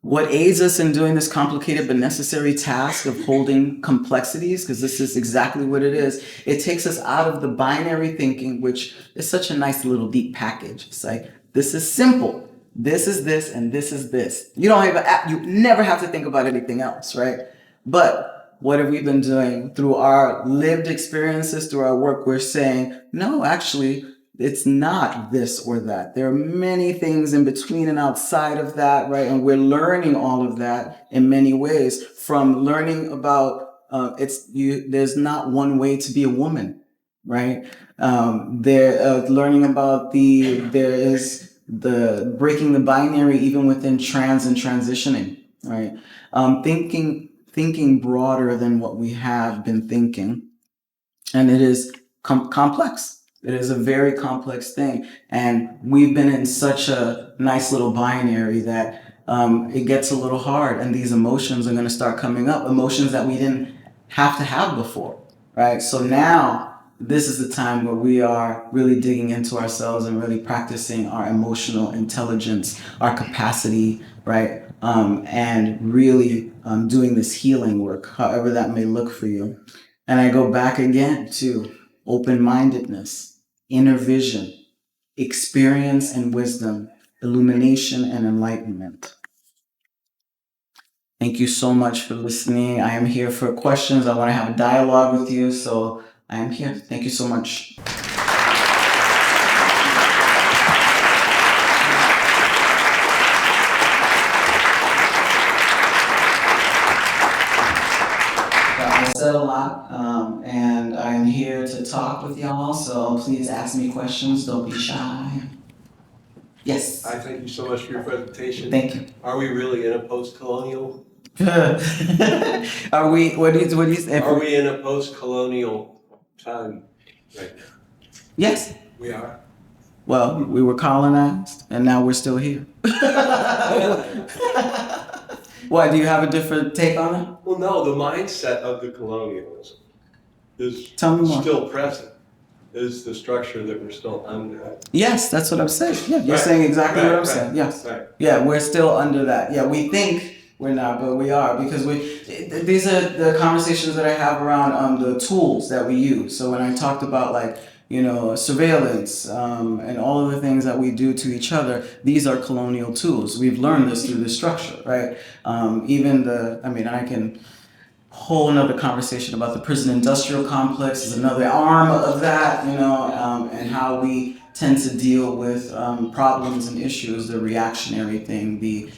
What aids us in doing this complicated but necessary task of holding complexities, because this is exactly what it is, it takes us out of the binary thinking, which is such a nice little deep package. It's like, this is simple. This is this, and this is this. You never have to think about anything else, right? But what have we been doing through our lived experiences, through our work? We're saying, no, actually, it's not this or that. There are many things in between and outside of that, right? And we're learning all of that in many ways, from learning about there's not one way to be a woman, right? Learning about there is the breaking the binary even within trans and transitioning, right? Thinking broader than what we have been thinking, and it is complex. It is a very complex thing, and we've been in such a nice little binary that it gets a little hard, and these emotions are going to start coming up, emotions that we didn't have to have before, right? So now this is the time where we are really digging into ourselves and really practicing our emotional intelligence, our capacity, right? And really doing this healing work, however that may look for you. And I go back again to open-mindedness, inner vision, experience and wisdom, illumination and enlightenment. Thank you so much for listening. I am here for questions. I want to have a dialogue with you, so I am here. Thank you so much. I said a lot, and I'm here to talk with y'all, so please ask me questions. Don't be shy. Yes. I thank you so much for your presentation. Thank you. Are we really in a post-colonial? Are we? What do you say? Are we in a post-colonial time right now? Yes. We are. Well, we were colonized, and now we're still here. What? Do you have a different take on it? Well, no. The mindset of the colonialism is Tell me more. still present. Is the structure that we're still under? Yes, that's what I'm saying. Yeah, you're Right. saying exactly Right, what I'm right, saying. Yes. right. Yeah, we're still under that. Yeah, we think we're not, but we are, because these are the conversations that I have around the tools that we use. So when I talked about, like, surveillance and all of the things that we do to each other, these are colonial tools. We've learned this through the structure, right? I can whole another conversation about the prison industrial complex is another arm of that, and how we tend to deal with problems and issues, the reactionary thing, the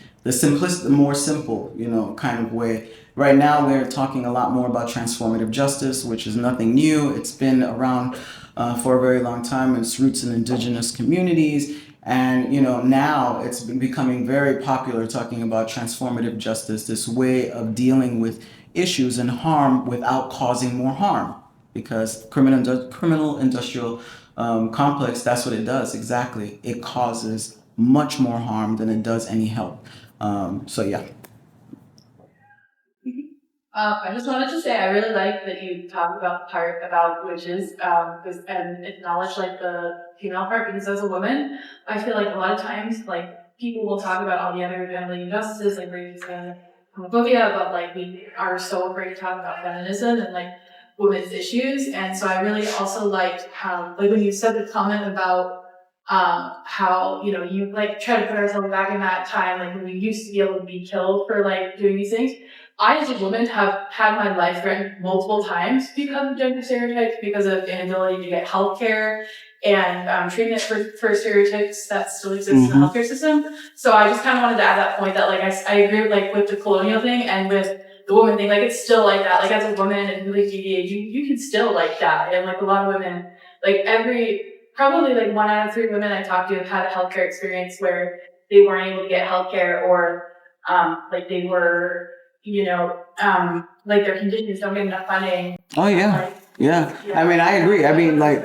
more simple, kind of way. Right now, we're talking a lot more about transformative justice, which is nothing new. It's been around for a very long time, and its roots in indigenous communities. And now it's been becoming very popular, talking about transformative justice, this way of dealing with issues and harm without causing more harm, because criminal industrial complex, that's what it does exactly. It causes much more harm than it does any help. So yeah. I just wanted to say I really like that you talked about the part about witches, and acknowledge like the female part, because as a woman, I feel like a lot of times like people will talk about all the other family injustices, like racism and homophobia, but like we are so afraid to talk about feminism and like women's issues. And so I really also liked like when you said the comment about how you like try to put ourselves back in that time, like when we used to be able to be killed for like doing these things. I, as a woman, have had my life threatened multiple times because of gender stereotypes, because of inability to get healthcare and treatment for stereotypes that still exist in the healthcare system. So I just kind of wanted to add that point that like I agree with, like with the colonial thing and with the woman thing, like it's still like that. Like as a woman and really DDA, you can still like that. And like a lot of women, like probably like 1 out of 3 women I talked to have had a healthcare experience where they weren't able to get healthcare, or like they were, like their conditions don't get enough funding. Oh yeah. Like, yeah. I mean, I agree. I mean, like,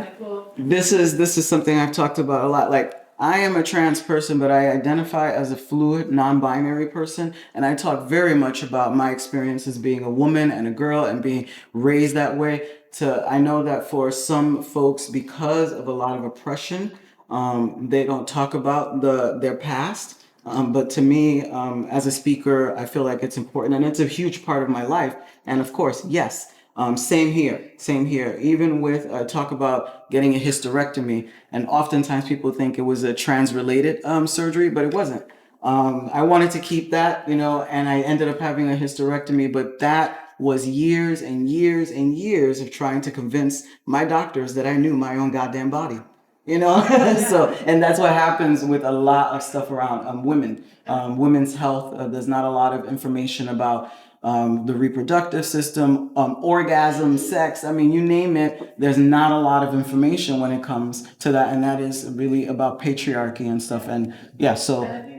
this is something I've talked about a lot. Like, I am a trans person, but I identify as a fluid, non-binary person. And I talk very much about my experience as being a woman and a girl and being raised that way. I know that for some folks, because of a lot of oppression, they don't talk about their past. But to me, as a speaker, I feel like it's important, and it's a huge part of my life. And of course, yes, same here. Even with talk about getting a hysterectomy, and oftentimes people think it was a trans-related surgery, but it wasn't. I wanted to keep that, and I ended up having a hysterectomy, but that was years and years and years of trying to convince my doctors that I knew my own goddamn body. you know. So, and that's what happens with a lot of stuff around women, women's health. There's not a lot of information about the reproductive system, orgasm, sex. I mean, you name it. There's not a lot of information when it comes to that, and that is really about patriarchy and stuff. And yeah, so.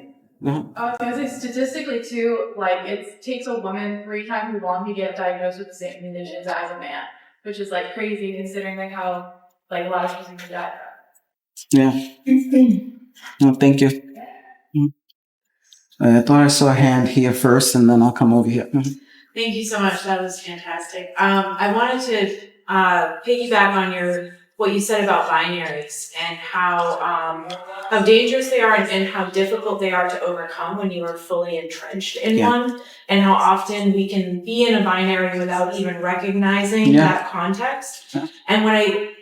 I was gonna say statistically too, like it takes a woman 3 times as long to get diagnosed with the same conditions as a man, which is like crazy considering like how like a lot of people die. Yeah. No, thank you. I thought I saw a hand here first, and then I'll come over here. Thank you so much. That was fantastic. I wanted to piggyback on what you said about binaries and how dangerous they are and how difficult they are to overcome when you are fully entrenched in one, and how often we can be in a binary without even recognizing that context. And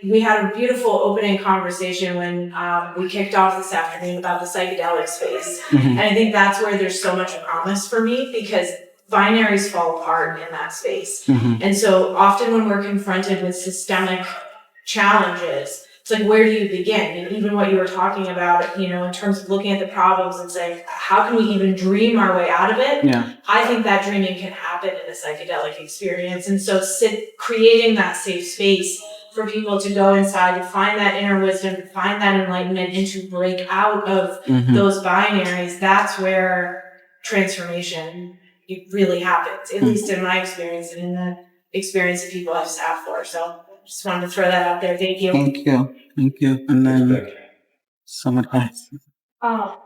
we had a beautiful opening conversation when we kicked off this afternoon about the psychedelic space. And I think that's where there's so much promise for me, because binaries fall apart in that space. And so often when we're confronted with systemic challenges, it's like, where do you begin? And even what you were talking about, you know, in terms of looking at the problems and saying, how can we even dream our way out of it? I think that dreaming can happen in a psychedelic experience. And so creating that safe space for people to go inside, to find that inner wisdom, to find that enlightenment, and to break out of those binaries, that's where transformation really happens, at least in my experience and in the experience of people I've sat for. So just wanted to throw that out there. Thank you. Thank you. Thank you. And then someone else. I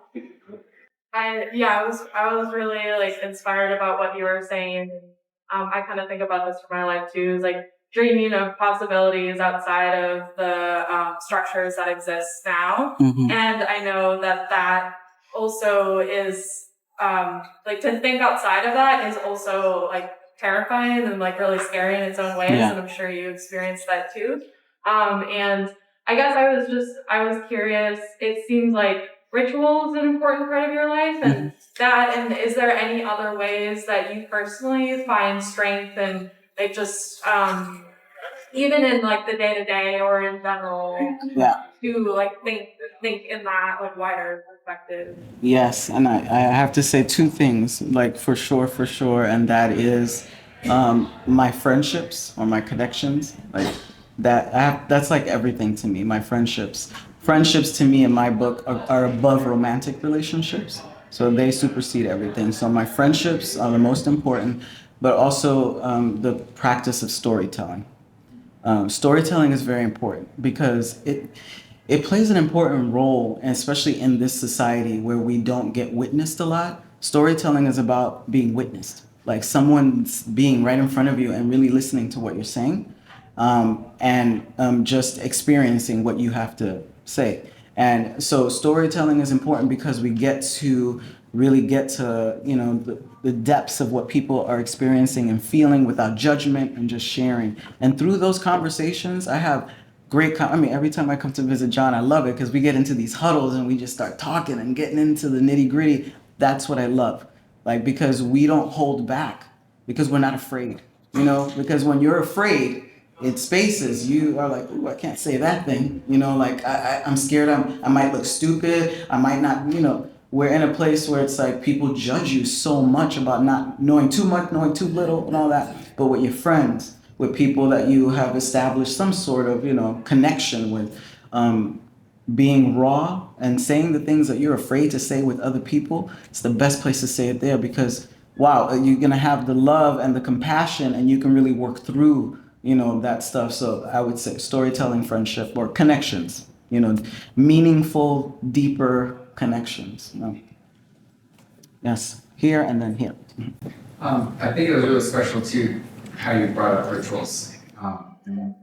was really like inspired about what you were saying. I kind of think about this for my life too, is like dreaming of possibilities outside of the structures that exist now. And I know that also is like to think outside of that is also like terrifying and like really scary in its own ways, and I'm sure you experienced that too. And I guess I was curious. It seems like ritual is an important part of your life, and is there any other ways that you personally find strength and like just even in like the day to day or in general to like think in that like wider perspective? Yes, and I have to say two things, like for sure, and that is my friendships or my connections, like that's like everything to me. My friendships to me in my book are above romantic relationships, so they supersede everything. So my friendships are the most important, but also the practice of storytelling. Storytelling is very important because it plays an important role, especially in this society where we don't get witnessed a lot. Storytelling is about being witnessed, like someone's being right in front of you and really listening to what you're saying, and just experiencing what you have to say. And so storytelling is important because we get to really get to, you know, the depths of what people are experiencing and feeling without judgment and just sharing. And through those conversations, I have every time I come to visit John, I love it because we get into these huddles and we just start talking and getting into the nitty gritty. That's what I love. Like, because we don't hold back, because we're not afraid, you know, because when you're afraid, in spaces, you are like, ooh, I can't say that thing, you know, like I'm scared I might look stupid, I might not, you know. We're in a place where it's like people judge you so much about not knowing too much, knowing too little and all that. But with your friends, with people that you have established some sort of, you know, connection with, being raw and saying the things that you're afraid to say with other people, it's the best place to say it there, because wow, you're gonna have the love and the compassion and you can really work through, you know, that stuff. So I would say storytelling, friendship, or connections, you know, meaningful, deeper connections. You know? Yes, here and then here. I think it was really special too how you brought up rituals. And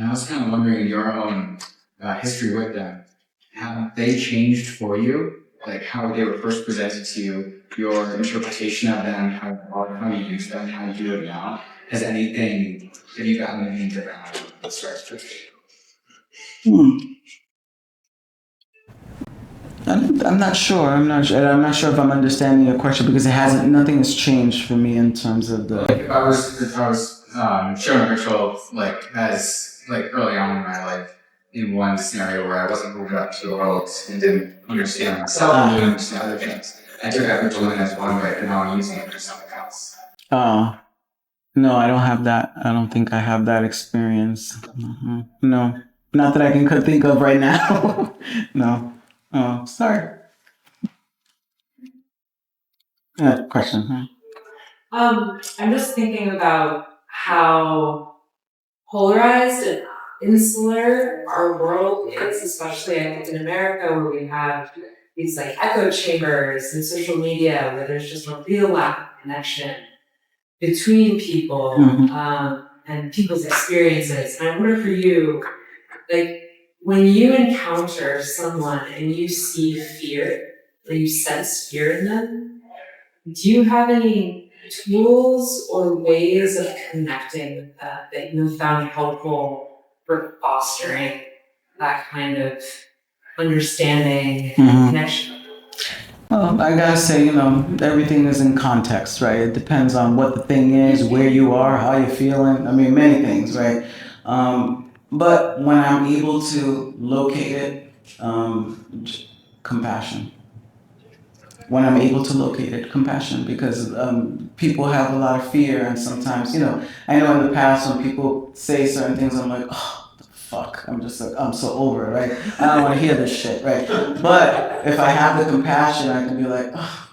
I was kind of wondering your own history with them. Have they changed for you? Like how they were first presented to you, your interpretation of them, how you use them, how you do it now. Have you gotten anything different out of the start? I'm not sure. I'm not sure if I'm understanding your question, because nothing has changed for me in terms of the. Like if I was showing a ritual like as like early on in my life, in one scenario where I wasn't moved up to the world and didn't understand myself and didn't understand other things. I took that mental as one way, and now I'm using it for something else. Oh, no, I don't have that. I don't think I have that experience. No, not that I can think of right now. No. Oh, sorry. Question. Huh? I'm just thinking about how polarized and insular our world is, especially I think in America, where we have these like echo chambers and social media where there's just a real lack of connection between people and people's experiences. And I wonder for you, like when you encounter someone and you see fear, or you sense fear in them, do you have any tools or ways of connecting with that that you have found helpful for fostering that kind of understanding and connection? Well, I gotta say, everything is in context, right? It depends on what the thing is, where you are, how you're feeling. I mean, many things, right? But when I'm able to locate it, compassion. When I'm able to locate it, compassion, because people have a lot of fear, and sometimes, I know in the past when people say certain things, I'm like, oh, the fuck, I'm just like, I'm so over it, right? I don't want to hear this shit, right? But if I have the compassion, I can be like, oh,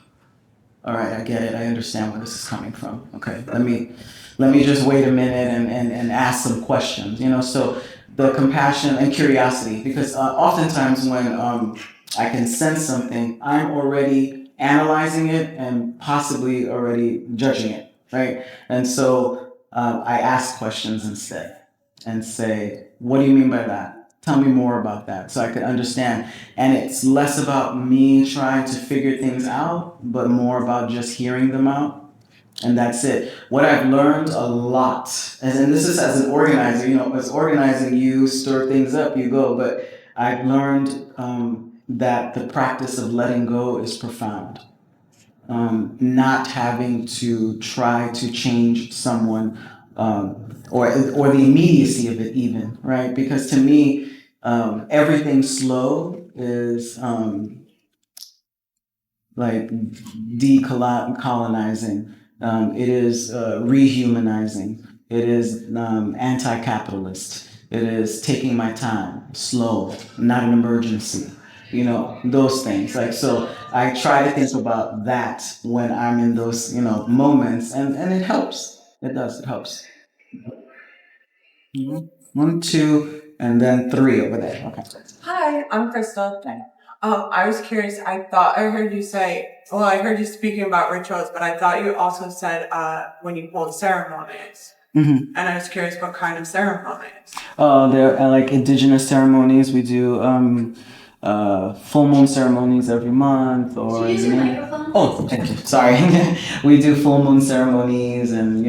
all right, I get it, I understand where this is coming from. Okay, let me just wait a minute and ask some questions, So the compassion and curiosity, because oftentimes when I can sense something, I'm already analyzing it and possibly already judging it, right? And so I ask questions instead and say, what do you mean by that? Tell me more about that so I can understand. And it's less about me trying to figure things out, but more about just hearing them out. And that's it. What I've learned a lot, and this is as an organizer, as organizing, you stir things up, you go, but I've learned that the practice of letting go is profound. Not having to try to change someone, or the immediacy of it even, right? Because to me, everything slow is like decolonizing. It is rehumanizing. It is anti-capitalist. It is taking my time, slow, not an emergency. Those things. Like, so I try to think about that when I'm in those, moments, and it helps. It does. It helps. Mhm. 1, 2, and then 3 over there. Okay. Hi, I'm Crystal. I was curious. I heard you say, I heard you speaking about rituals, but I thought you also said when you hold ceremonies. And I was curious what kind of ceremonies. They're like indigenous ceremonies. We do full moon ceremonies every month, or Use your microphone. oh, thank you. Sorry, we do full moon ceremonies, and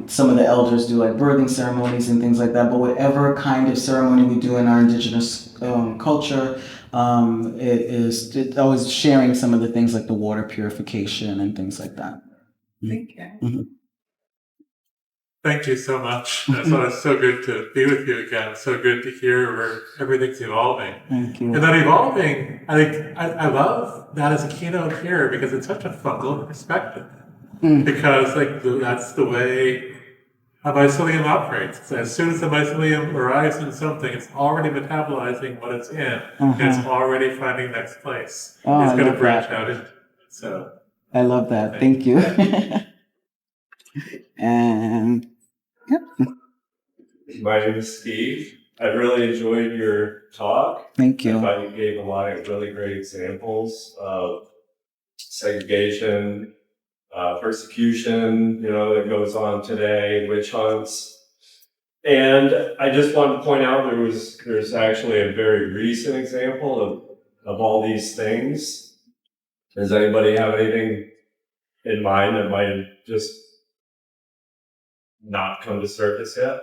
some of the elders do like birthing ceremonies and things like that. But whatever kind of ceremony we do in our indigenous culture, it's always sharing some of the things like the water purification and things like that. Thank you. Thank you so much. It's so good to be with you again. So good to hear where everything's evolving. Thank you. And that evolving, I love that as a keynote here because it's such a fungal perspective. Because that's the way a mycelium operates. So as soon as the mycelium arrives in something, it's already metabolizing what it's in, and it's already finding next place. It's going to branch out into it. So I love that. Thank you. And My name is Steve. I really enjoyed your talk. Thank you. I thought you gave a lot of really great examples of segregation, persecution, that goes on today, witch hunts. And I just wanted to point out there's actually a very recent example of all these things. Does anybody have anything in mind that might have just not come to surface yet?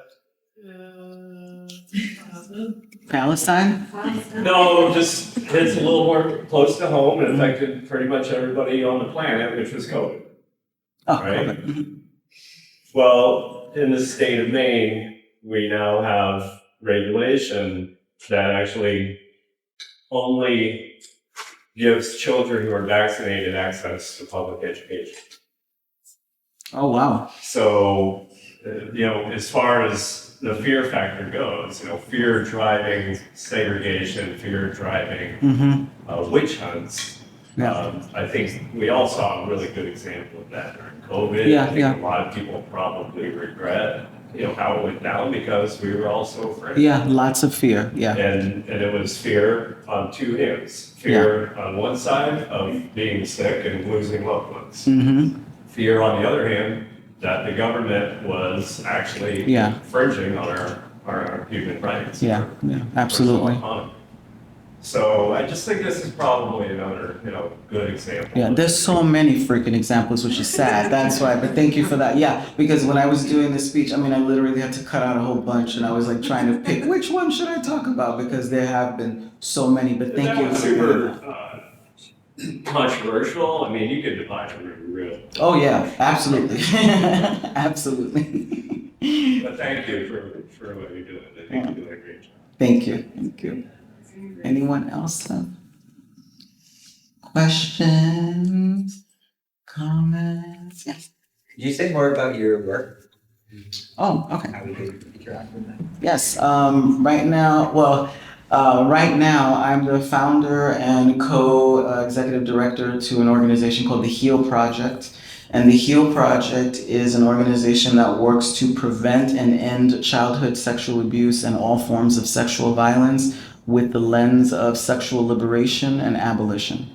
Palestine? No, just it's a little more close to home and affected pretty much everybody on the planet, which was COVID. Oh, Right? COVID. Well, in the state of Maine, we now have regulation that actually only gives children who are vaccinated access to public education. Oh, wow. So, as far as the fear factor goes, fear driving segregation, fear driving witch hunts. Yeah. I think we all saw a really good example of that during COVID. Yeah, I think yeah. a lot of people probably regret, how it went down because we were all so afraid. Yeah, lots of fear. Yeah. And it was fear on two ends. Fear on one side of being sick and losing loved ones. Fear on the other hand that the government was actually infringing on our human rights. Yeah, absolutely. So I just think this is probably another, good example. Yeah, there's so many freaking examples, which is sad. That's why, but thank you for that. Yeah, because when I was doing the speech, I literally had to cut out a whole bunch, and I was like trying to pick which one should I talk about because there have been so many. But thank you. That was super controversial. You could divide it real. Oh yeah, absolutely, absolutely. But thank you for what you're doing. I think you're doing a great job. Thank you. Anyone else have questions, comments? Yes. Could you say more about your work? Oh, okay. How we could interact with that? Yes. Right now, I'm the founder and co-executive director to an organization called the HEAL Project. And the HEAL Project is an organization that works to prevent and end childhood sexual abuse and all forms of sexual violence with the lens of sexual liberation and abolition.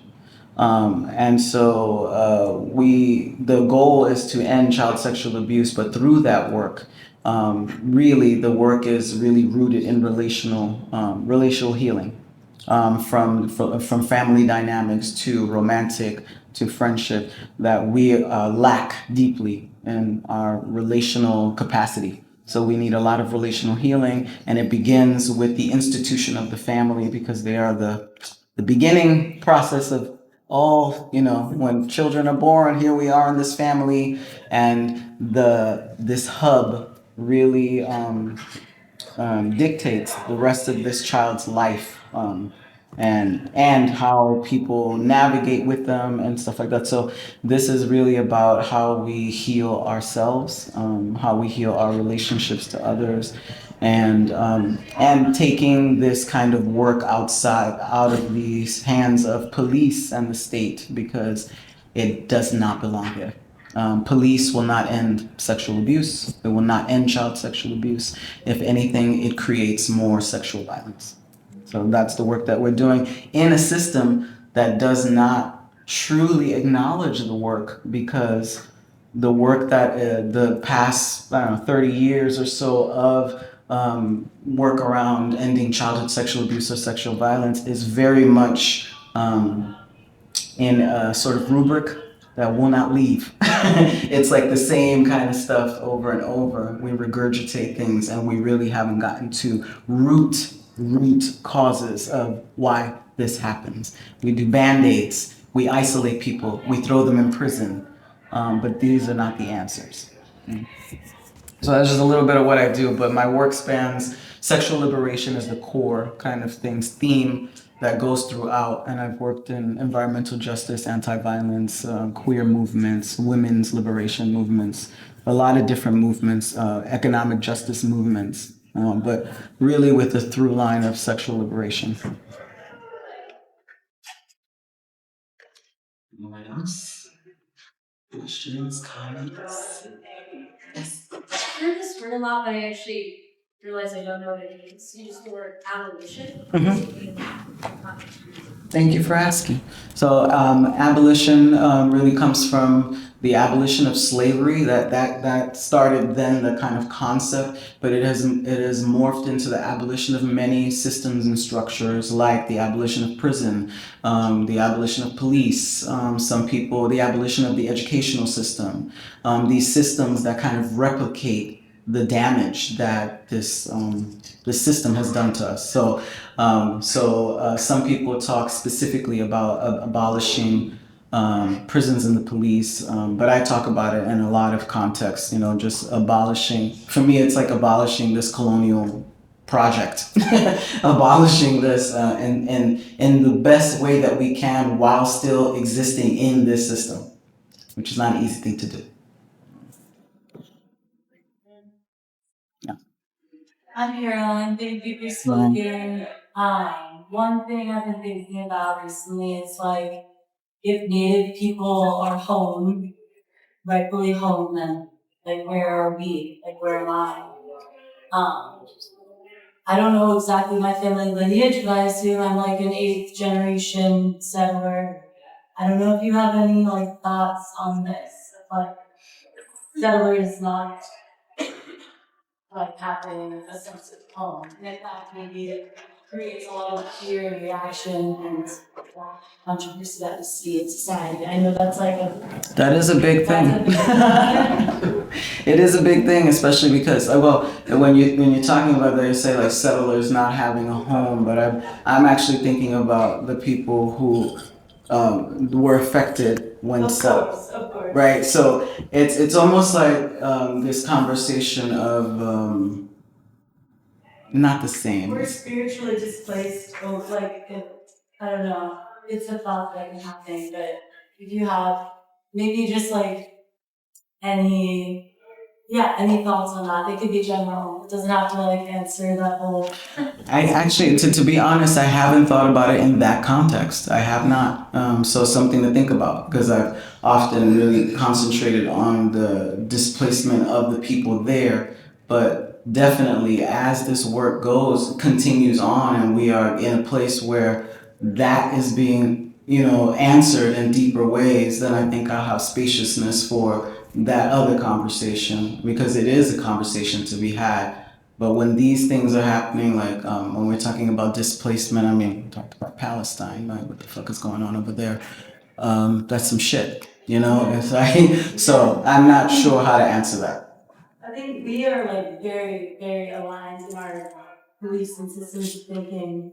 And so the goal is to end child sexual abuse, but through that work, really the work is really rooted in relational healing, from family dynamics to romantic to friendship that we lack deeply in our relational capacity. So we need a lot of relational healing, and it begins with the institution of the family because they are the beginning process of all, when children are born, here we are in this family, and this hub really dictates the rest of this child's life, and how people navigate with them and stuff like that. So this is really about how we heal ourselves, how we heal our relationships to others, and taking this kind of work out of the hands of police and the state, because it does not belong here. Police will not end sexual abuse. It will not end child sexual abuse. If anything, it creates more sexual violence. So that's the work that we're doing in a system that does not truly acknowledge the work, because the work that the past 30 years or so of work around ending childhood sexual abuse or sexual violence is very much in a sort of rubric that will not leave. It's like the same kind of stuff over and over. We regurgitate things, and we really haven't gotten to root causes of why this happens. We do band-aids, we isolate people, we throw them in prison, but these are not the answers. So that's just a little bit of what I do, but my work spans sexual liberation as the core kind of theme that goes throughout, and I've worked in environmental justice, anti-violence, queer movements, women's liberation movements, a lot of different movements, economic justice movements, but really with the through line of sexual liberation. Anyone else? Questions, comments? Yes. I heard this word a lot, but I actually realized I don't know what it means. You use the word abolition. Thank you for asking. So abolition really comes from the abolition of slavery. That started then, the kind of concept, but it has morphed into the abolition of many systems and structures, like the abolition of prison, the abolition of police, the abolition of the educational system. These systems that kind of replicate the damage that this system has done to us. So some people talk specifically about abolishing prisons and the police, but I talk about it in a lot of contexts. Just abolishing. For me, it's like abolishing this colonial project, abolishing this in the best way that we can while still existing in this system, which is not an easy thing to do. I'm Caroline. Thank you for speaking. One thing I've been thinking about recently is like, if Native people are home, rightfully home, then like where are we? Like where am I? I don't know exactly my family lineage, but I assume I'm like an 8th generation settler. I don't know if you have any like thoughts on this, but settler is not like having a sense of home. And in fact, maybe it creates a lot of fear and reaction and controversy that we see in society. I know that's like that is a big thing. It is a big thing, especially because when you're talking about that, you say like settlers not having a home, but I'm actually thinking about the people who were affected when settled. Of course. Right, so it's almost like this conversation of not the same. We're spiritually displaced, or like, I don't know, it's a thought that can happen, but if you have maybe just like any thoughts on that, they could be general. It doesn't have to like answer that whole. I actually, to be honest, I haven't thought about it in that context. I have not. So something to think about, because I've often really concentrated on the displacement of the people there. But definitely, as this work continues on, and we are in a place where that is being, answered in deeper ways, then I think I'll have spaciousness for that other conversation, because it is a conversation to be had. But when these things are happening, like when we're talking about displacement, we talked about Palestine, like what the fuck is going on over there? That's some shit, It's like, so I'm not sure how to answer that. I think we are like very, very aligned in our beliefs and systems of thinking,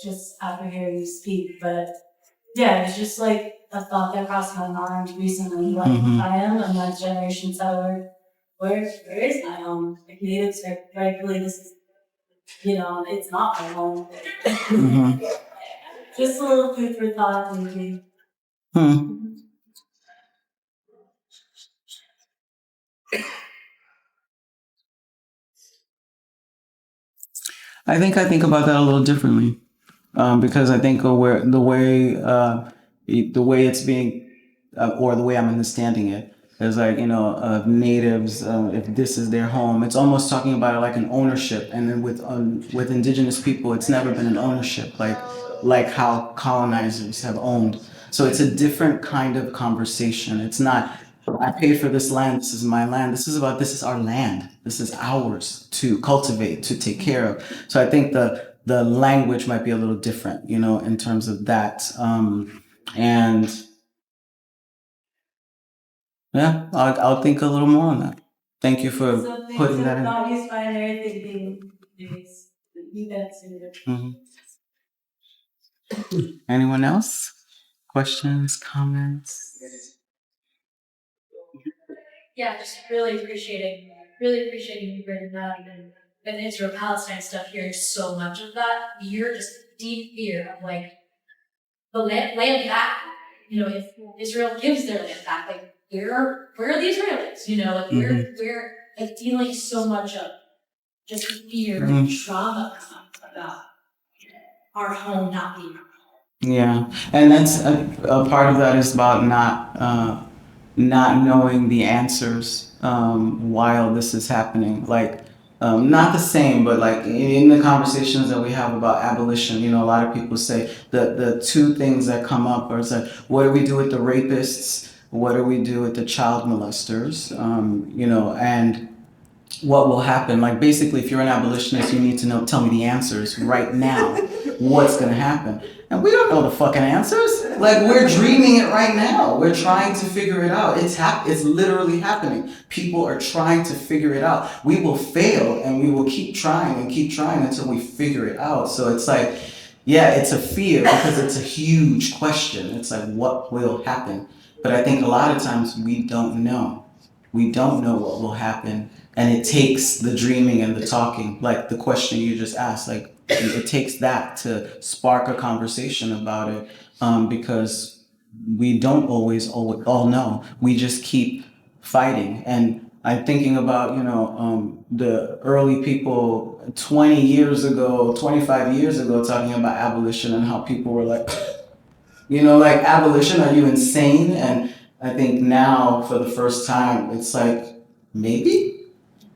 just after hearing you speak. But yeah, it's just like a thought that crossed my mind recently. Like, I am a next generation settler. Where is my home? Like, natives are rightfully this, it's not my home. Just a little food for thought, maybe. I think about that a little differently, because I think the way it's being, or the way I'm understanding it, is like, natives, if this is their home, it's almost talking about it like an ownership. And then with indigenous people, it's never been an ownership, like how colonizers have owned. So it's a different kind of conversation. It's not, I paid for this land, this is my land. This is our land. This is ours to cultivate, to take care of. So I think the language might be a little different, in terms of that. And yeah, I'll think a little more on that. Thank you for putting that in. Not use binary thinking. Anyone else? Questions, comments? Yeah, just really appreciating you bringing that, and the Israel-Palestine stuff, hearing so much of that fear, just deep fear of like the land back. If Israel gives their land back, like where are the Israelis? Like we're like dealing so much of just fear and trauma about our home not being our home. Yeah, and that's a part of that is about not knowing the answers while this is happening. Like, not the same, but like in the conversations that we have about abolition, a lot of people say the two things that come up are like, what do we do with the rapists? What do we do with the child molesters? And what will happen? Like, basically, if you're an abolitionist, you need to tell me the answers right now. What's going to happen? And we don't know the fucking answers. Like, we're dreaming it right now. We're trying to figure it out. It's literally happening. People are trying to figure it out. We will fail, and we will keep trying until we figure it out. So it's like, yeah, it's a fear because it's a huge question. It's like, what will happen? But I think a lot of times we don't know. We don't know what will happen And it takes the dreaming and the talking, like the question you just asked, like it takes that to spark a conversation about it, because we don't always all know. We just keep fighting. And I'm thinking about, the early people 20 years ago, 25 years ago, talking about abolition and how people were like, like, abolition, are you insane? And I think now, for the first time, it's like, maybe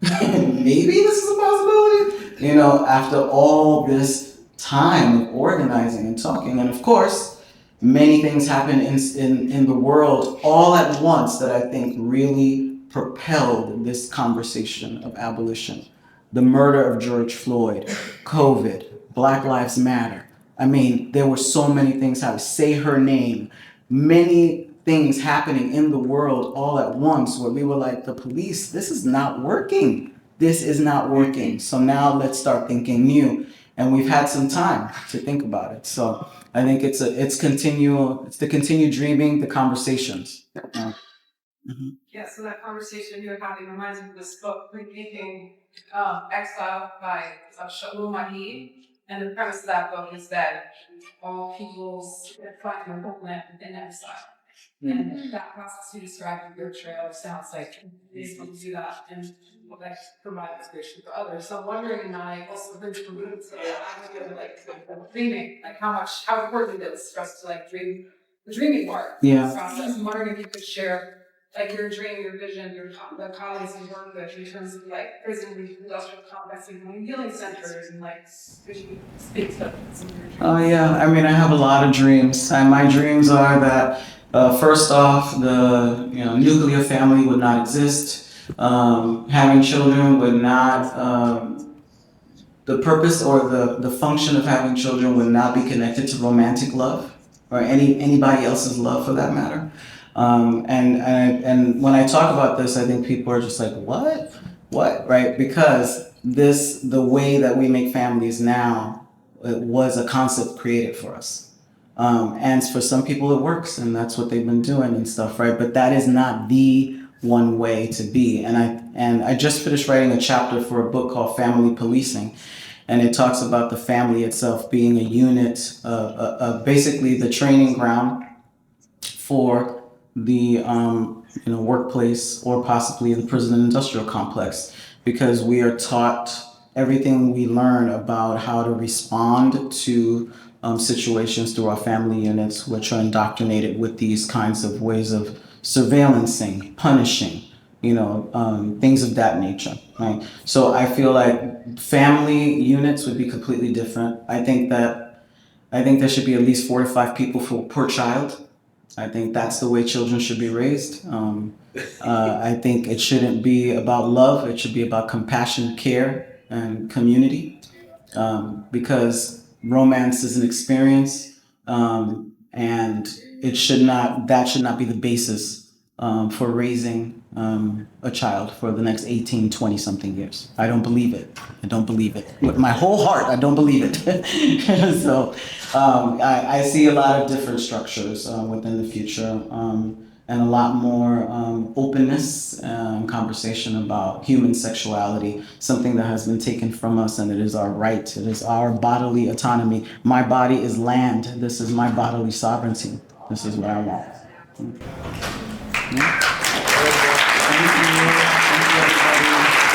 this is a possibility, after all this time of organizing and talking. And of course, many things happen in the world all at once that I think really propelled this conversation of abolition. The murder of George Floyd, COVID, Black Lives Matter. I mean, there were so many things happening. Say Her Name. Many things happening in the world all at once where we were like, the police, this is not working. This is not working. So now let's start thinking new. And we've had some time to think about it. So I think it's the continued dreaming, the conversations. Yeah, so that conversation you're having reminds me of this book, Rethinking Exile by Shaul. And the premise of that book is that all peoples find their homeland within exile. And that process you described in your trail sounds like you're able to do that and like provide inspiration for others. So I'm wondering, and I also heard from you today, I feel like dreaming, like how important it is for us to like dream the dreaming part of the process. I'm wondering if you could share like your dream, your vision, the colleagues you work with in terms of like prison, industrial complexes, and healing centers, and like could you speak to some of your dreams? Oh yeah, I mean, I have a lot of dreams, and my dreams are that first off, the nuclear family would not exist. Having children would not. The purpose or the function of having children would not be connected to romantic love or anybody else's love for that matter. And when I talk about this, I think people are just like, what, right? Because the way that we make families now, it was a concept created for us. And for some people it works, and that's what they've been doing and stuff, right? But that is not the one way to be. And I just finished writing a chapter for a book called Family Policing, and it talks about the family itself being a unit, basically the training ground for the workplace or possibly the prison and industrial complex, because we are taught everything we learn about how to respond to situations through our family units, which are indoctrinated with these kinds of ways of surveillancing, punishing, things of that nature, right? So I feel like family units would be completely different. I think there should be at least 4 to 5 people per child. I think that's the way children should be raised. I think it shouldn't be about love. It should be about compassion, care, and community, because romance is an experience, and that should not be the basis for raising a child for the next 18, 20 something years. I don't believe it. With my whole heart, I don't believe it. So I see a lot of different structures within the future, and a lot more openness and conversation about human sexuality, something that has been taken from us, and it is our right. It is our bodily autonomy. My body is land. This is my bodily sovereignty. This is what I want. Thank you, everybody.